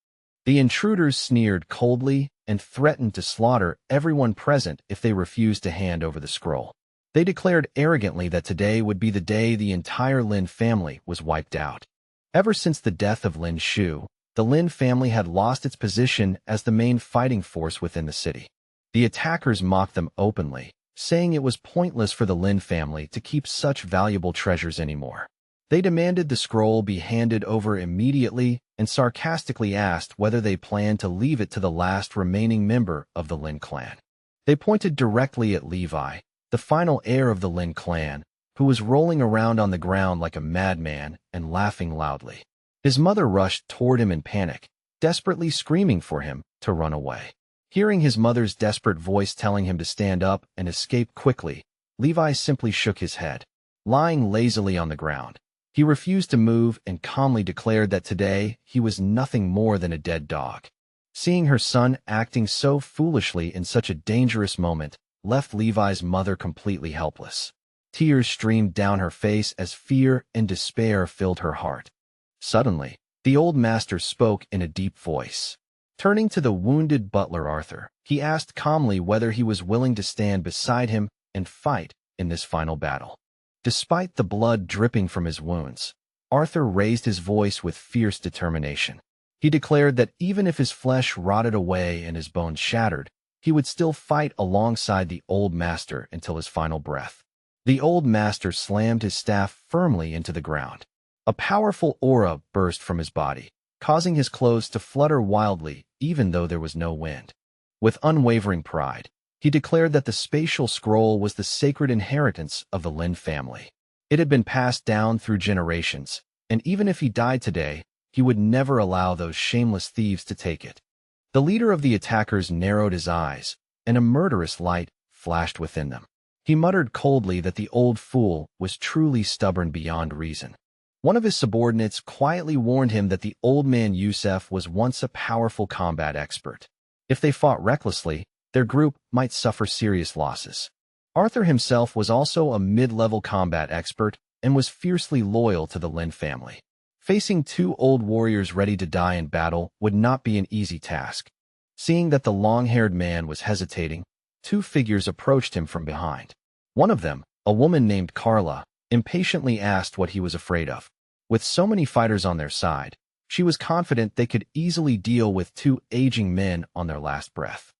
The intruders sneered coldly and threatened to slaughter everyone present if they refused to hand over the scroll. They declared arrogantly that today would be the day the entire Lin family was wiped out. Ever since the death of Lin Shu, the Lin family had lost its position as the main fighting force within the city. The attackers mocked them openly, saying it was pointless for the Lin family to keep such valuable treasures anymore. They demanded the scroll be handed over immediately and sarcastically asked whether they planned to leave it to the last remaining member of the Lin clan. They pointed directly at Levi, the final heir of the Lin clan, who was rolling around on the ground like a madman and laughing loudly. His mother rushed toward him in panic, desperately screaming for him to run away. Hearing his mother's desperate voice telling him to stand up and escape quickly, Levi simply shook his head. Lying lazily on the ground, he refused to move and calmly declared that today he was nothing more than a dead dog. Seeing her son acting so foolishly in such a dangerous moment left Levi's mother completely helpless. Tears streamed down her face as fear and despair filled her heart. Suddenly, the old master spoke in a deep voice. Turning to the wounded butler Arthur, he asked calmly whether he was willing to stand beside him and fight in this final battle. Despite the blood dripping from his wounds, Arthur raised his voice with fierce determination. He declared that even if his flesh rotted away and his bones shattered, he would still fight alongside the old master until his final breath. The old master slammed his staff firmly into the ground. A powerful aura burst from his body, causing his clothes to flutter wildly even though there was no wind. With unwavering pride, he declared that the spatial scroll was the sacred inheritance of the Lin family. It had been passed down through generations, and even if he died today, he would never allow those shameless thieves to take it. The leader of the attackers narrowed his eyes, and a murderous light flashed within them. He muttered coldly that the old fool was truly stubborn beyond reason. One of his subordinates quietly warned him that the old man Yusef was once a powerful combat expert. If they fought recklessly, their group might suffer serious losses. Arthur himself was also a mid-level combat expert and was fiercely loyal to the Lin family. Facing two old warriors ready to die in battle would not be an easy task. Seeing that the long-haired man was hesitating, two figures approached him from behind. One of them, a woman named Carla, impatiently asked what he was afraid of. With so many fighters on their side, she was confident they could easily deal with two aging men on their last breath.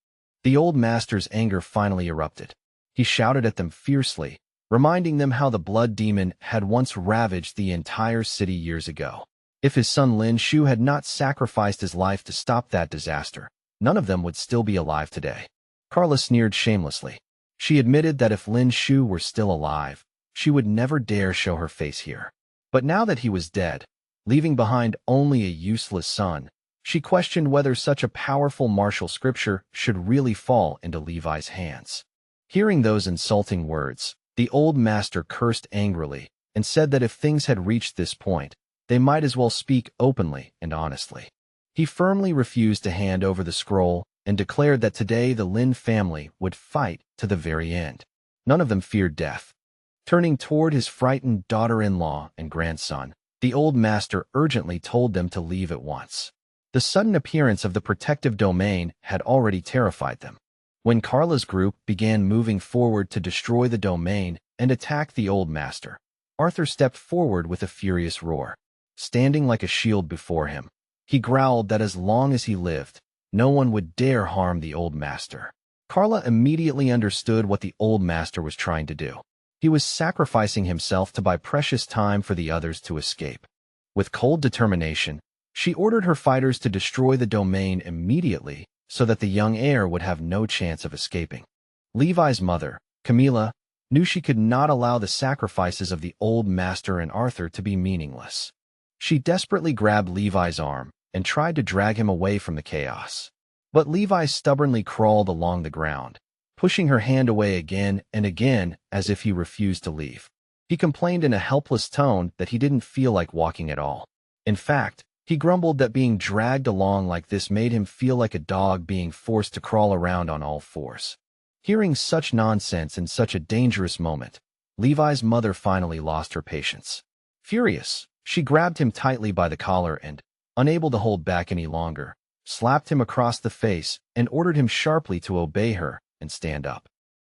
The old master's anger finally erupted. He shouted at them fiercely, reminding them how the blood demon had once ravaged the entire city years ago. If his son Lin Shu had not sacrificed his life to stop that disaster, none of them would still be alive today. Carla sneered shamelessly. She admitted that if Lin Shu were still alive, she would never dare show her face here. But now that he was dead, leaving behind only a useless son, she questioned whether such a powerful martial scripture should really fall into Levi's hands. Hearing those insulting words, the old master cursed angrily and said that if things had reached this point, they might as well speak openly and honestly. He firmly refused to hand over the scroll and declared that today the Lin family would fight to the very end. None of them feared death. Turning toward his frightened daughter-in-law and grandson, the old master urgently told them to leave at once. The sudden appearance of the protective domain had already terrified them. When Carla's group began moving forward to destroy the domain and attack the old master, Arthur stepped forward with a furious roar. Standing like a shield before him, he growled that as long as he lived, no one would dare harm the old master. Carla immediately understood what the old master was trying to do. He was sacrificing himself to buy precious time for the others to escape. With cold determination, she ordered her fighters to destroy the domain immediately so that the young heir would have no chance of escaping. Levi's mother, Camilla, knew she could not allow the sacrifices of the old master and Arthur to be meaningless. She desperately grabbed Levi's arm and tried to drag him away from the chaos. But Levi stubbornly crawled along the ground, pushing her hand away again and again as if he refused to leave. He complained in a helpless tone that he didn't feel like walking at all. In fact, he grumbled that being dragged along like this made him feel like a dog being forced to crawl around on all fours. Hearing such nonsense in such a dangerous moment, Levi's mother finally lost her patience. Furious, she grabbed him tightly by the collar and, unable to hold back any longer, slapped him across the face and ordered him sharply to obey her and stand up.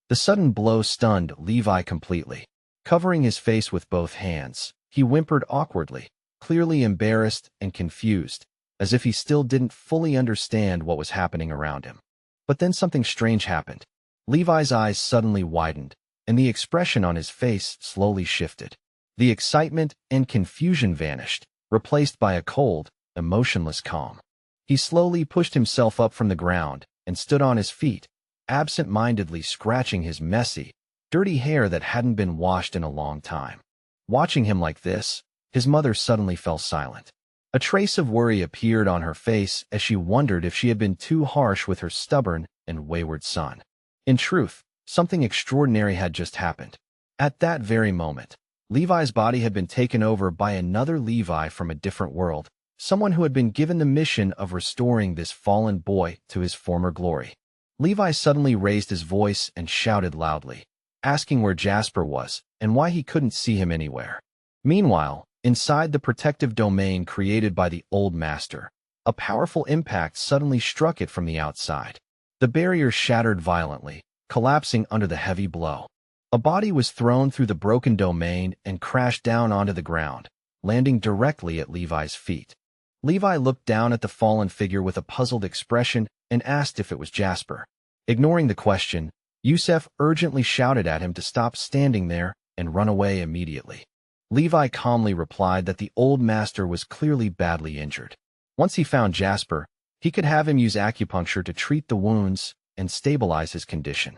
The sudden blow stunned Levi completely. Covering his face with both hands, he whimpered awkwardly, clearly embarrassed and confused, as if he still didn't fully understand what was happening around him. But then something strange happened. Levi's eyes suddenly widened, and the expression on his face slowly shifted. The excitement and confusion vanished, replaced by a cold, emotionless calm. He slowly pushed himself up from the ground and stood on his feet, absent-mindedly scratching his messy, dirty hair that hadn't been washed in a long time. Watching him like this, his mother suddenly fell silent. A trace of worry appeared on her face as she wondered if she had been too harsh with her stubborn and wayward son. In truth, something extraordinary had just happened. At that very moment, Levi's body had been taken over by another Levi from a different world, someone who had been given the mission of restoring this fallen boy to his former glory. Levi suddenly raised his voice and shouted loudly, asking where Jasper was and why he couldn't see him anywhere. Meanwhile, inside the protective domain created by the old master, A powerful impact suddenly struck it from the outside. The barrier shattered violently, collapsing under the heavy blow. A body was thrown through the broken domain and crashed down onto the ground, landing directly at Levi's feet. Levi looked down at the fallen figure with a puzzled expression and asked if it was Jasper. Ignoring the question, Yusef urgently shouted at him to stop standing there and run away immediately. Levi calmly replied that the old master was clearly badly injured. Once he found Jasper, he could have him use acupuncture to treat the wounds and stabilize his condition.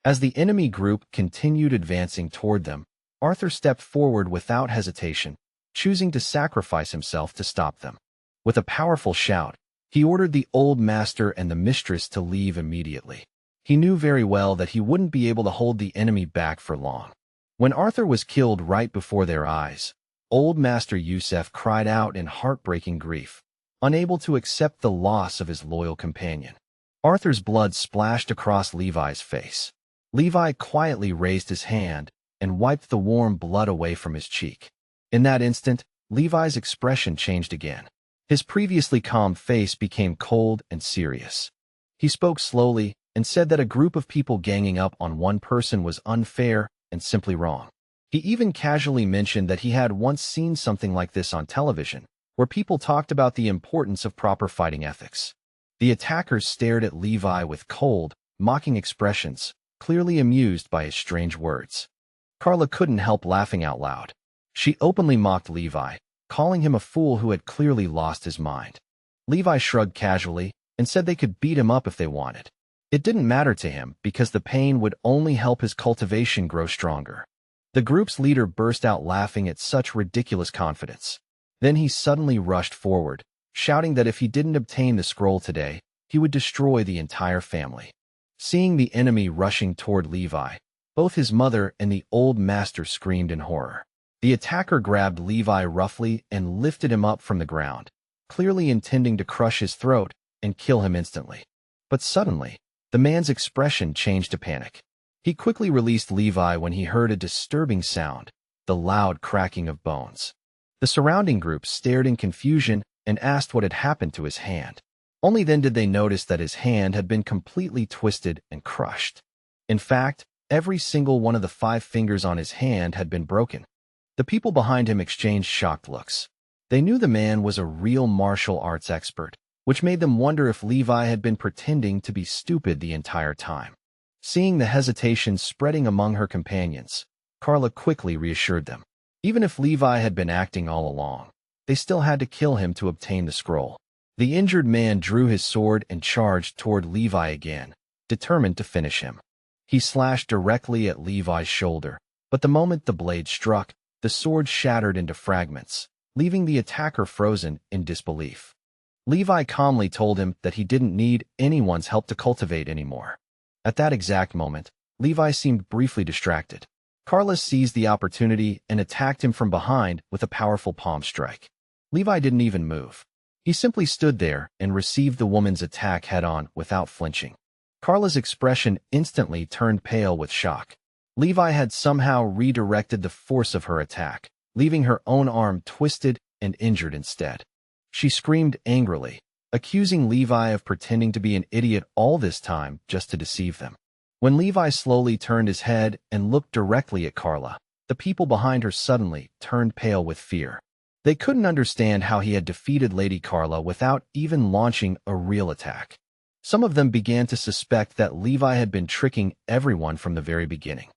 As the enemy group continued advancing toward them, Arthur stepped forward without hesitation, choosing to sacrifice himself to stop them. With a powerful shout, he ordered the old master and the mistress to leave immediately. He knew very well that he wouldn't be able to hold the enemy back for long. When Arthur was killed right before their eyes, old Master Yusef cried out in heartbreaking grief, unable to accept the loss of his loyal companion. Arthur's blood splashed across Levi's face. Levi quietly raised his hand and wiped the warm blood away from his cheek. In that instant, Levi's expression changed again. His previously calm face became cold and serious. He spoke slowly and said that a group of people ganging up on one person was unfair and simply wrong. He even casually mentioned that he had once seen something like this on television, where people talked about the importance of proper fighting ethics. The attackers stared at Levi with cold, mocking expressions, clearly amused by his strange words. Carla couldn't help laughing out loud. She openly mocked Levi, calling him a fool who had clearly lost his mind. Levi shrugged casually and said they could beat him up if they wanted. It didn't matter to him because the pain would only help his cultivation grow stronger. The group's leader burst out laughing at such ridiculous confidence. Then he suddenly rushed forward, shouting that if he didn't obtain the scroll today, he would destroy the entire family. Seeing the enemy rushing toward Levi, both his mother and the old master screamed in horror. The attacker grabbed Levi roughly and lifted him up from the ground, clearly intending to crush his throat and kill him instantly. But suddenly, the man's expression changed to panic. He quickly released Levi when he heard a disturbing sound, the loud cracking of bones. The surrounding group stared in confusion and asked what had happened to his hand. Only then did they notice that his hand had been completely twisted and crushed. In fact, every single one of the 5 fingers on his hand had been broken. The people behind him exchanged shocked looks. They knew the man was a real martial arts expert, which made them wonder if Levi had been pretending to be stupid the entire time. Seeing the hesitation spreading among her companions, Carla quickly reassured them. Even if Levi had been acting all along, they still had to kill him to obtain the scroll. The injured man drew his sword and charged toward Levi again, determined to finish him. He slashed directly at Levi's shoulder, but the moment the blade struck, the sword shattered into fragments, leaving the attacker frozen in disbelief. Levi calmly told him that he didn't need anyone's help to cultivate anymore. At that exact moment, Levi seemed briefly distracted. Carla seized the opportunity and attacked him from behind with a powerful palm strike. Levi didn't even move. He simply stood there and received the woman's attack head-on without flinching. Carla's expression instantly turned pale with shock. Levi had somehow redirected the force of her attack, leaving her own arm twisted and injured instead. She screamed angrily, accusing Levi of pretending to be an idiot all this time just to deceive them. When Levi slowly turned his head and looked directly at Carla, the people behind her suddenly turned pale with fear. They couldn't understand how he had defeated Lady Carla without even launching a real attack. Some of them began to suspect that Levi had been tricking everyone from the very beginning.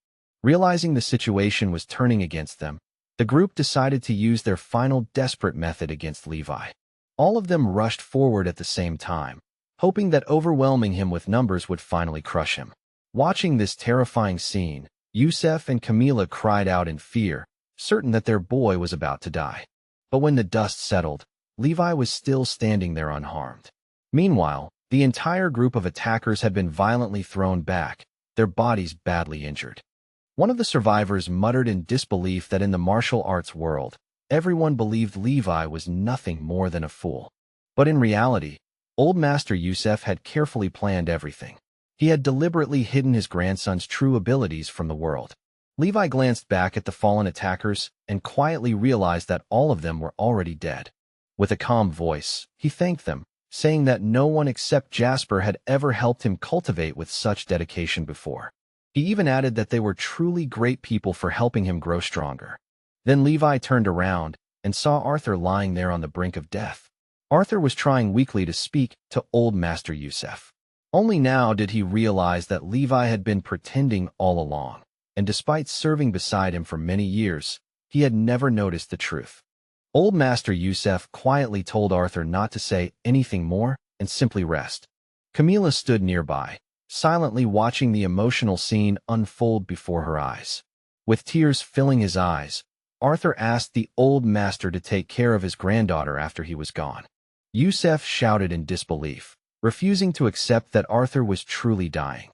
Realizing the situation was turning against them, the group decided to use their final desperate method against Levi. All of them rushed forward at the same time, hoping that overwhelming him with numbers would finally crush him. Watching this terrifying scene, Yusef and Camila cried out in fear, certain that their boy was about to die. But when the dust settled, Levi was still standing there unharmed. Meanwhile, the entire group of attackers had been violently thrown back, their bodies badly injured. One of the survivors muttered in disbelief that in the martial arts world, everyone believed Levi was nothing more than a fool. But in reality, old Master Yusef had carefully planned everything. He had deliberately hidden his grandson's true abilities from the world. Levi glanced back at the fallen attackers and quietly realized that all of them were already dead. With a calm voice, he thanked them, saying that no one except Jasper had ever helped him cultivate with such dedication before. He even added that they were truly great people for helping him grow stronger. Then Levi turned around and saw Arthur lying there on the brink of death. Arthur was trying weakly to speak to old Master Yusef. Only now did he realize that Levi had been pretending all along, and despite serving beside him for many years, he had never noticed the truth. Old Master Yusef quietly told Arthur not to say anything more and simply rest. Camila stood nearby, silently watching the emotional scene unfold before her eyes. With tears filling his eyes, Arthur asked the old master to take care of his granddaughter after he was gone. Yusef shouted in disbelief, refusing to accept that Arthur was truly dying.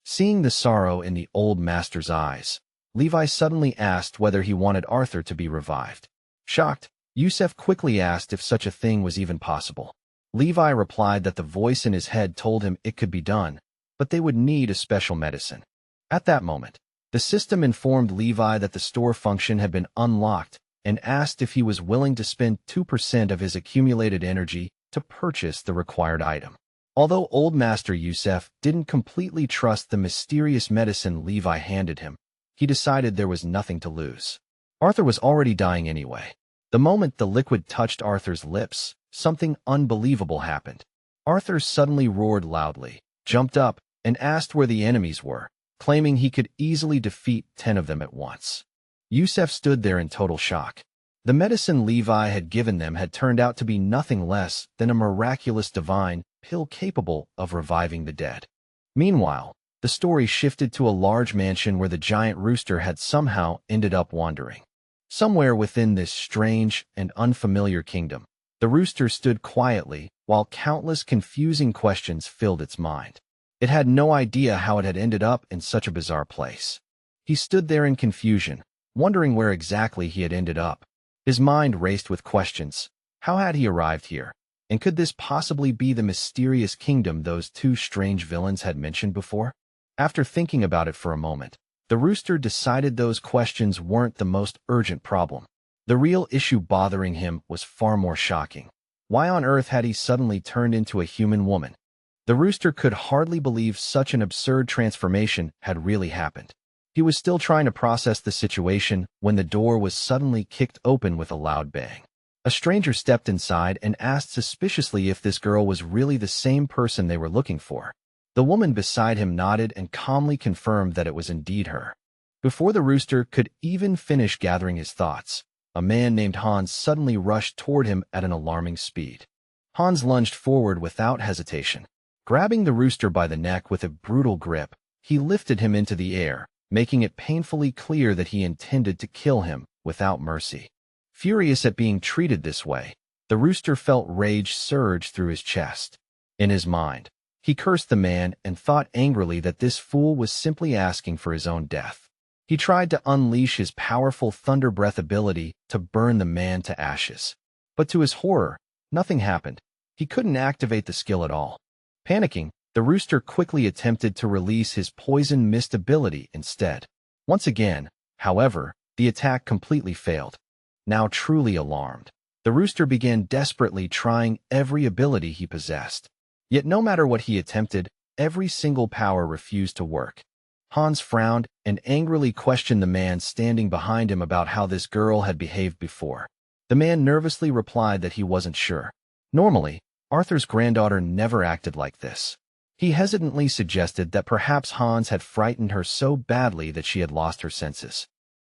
Seeing the sorrow in the old master's eyes, Levi suddenly asked whether he wanted Arthur to be revived. Shocked, Yusef quickly asked if such a thing was even possible. Levi replied that the voice in his head told him it could be done, but they would need a special medicine. At that moment, the system informed Levi that the store function had been unlocked and asked if he was willing to spend 2% of his accumulated energy to purchase the required item. Although Old Master Yusef didn't completely trust the mysterious medicine Levi handed him, he decided there was nothing to lose. Arthur was already dying anyway. The moment the liquid touched Arthur's lips, something unbelievable happened. Arthur suddenly roared loudly, jumped up, and asked where the enemies were, claiming he could easily defeat 10 of them at once. Yusef stood there in total shock. The medicine Levi had given them had turned out to be nothing less than a miraculous divine pill capable of reviving the dead. Meanwhile, the story shifted to a large mansion where the giant rooster had somehow ended up wandering. Somewhere within this strange and unfamiliar kingdom, the rooster stood quietly while countless confusing questions filled its mind. It had no idea how it had ended up in such a bizarre place. He stood there in confusion, wondering where exactly he had ended up. His mind raced with questions. How had he arrived here? And could this possibly be the mysterious kingdom those two strange villains had mentioned before? After thinking about it for a moment, the rooster decided those questions weren't the most urgent problem. The real issue bothering him was far more shocking. Why on earth had he suddenly turned into a human woman? The rooster could hardly believe such an absurd transformation had really happened. He was still trying to process the situation when the door was suddenly kicked open with a loud bang. A stranger stepped inside and asked suspiciously if this girl was really the same person they were looking for. The woman beside him nodded and calmly confirmed that it was indeed her. Before the rooster could even finish gathering his thoughts, a man named Hans suddenly rushed toward him at an alarming speed. Hans lunged forward without hesitation. Grabbing the rooster by the neck with a brutal grip, he lifted him into the air, making it painfully clear that he intended to kill him without mercy. Furious at being treated this way, the rooster felt rage surge through his chest. In his mind, he cursed the man and thought angrily that this fool was simply asking for his own death. He tried to unleash his powerful thunder breath ability to burn the man to ashes. But to his horror, nothing happened. He couldn't activate the skill at all. Panicking, the rooster quickly attempted to release his poison mist ability instead. Once again, however, the attack completely failed. Now truly alarmed, the rooster began desperately trying every ability he possessed. Yet no matter what he attempted, every single power refused to work. Hans frowned and angrily questioned the man standing behind him about how this girl had behaved before. The man nervously replied that he wasn't sure. Normally, Arthur's granddaughter never acted like this. He hesitantly suggested that perhaps Hans had frightened her so badly that she had lost her senses.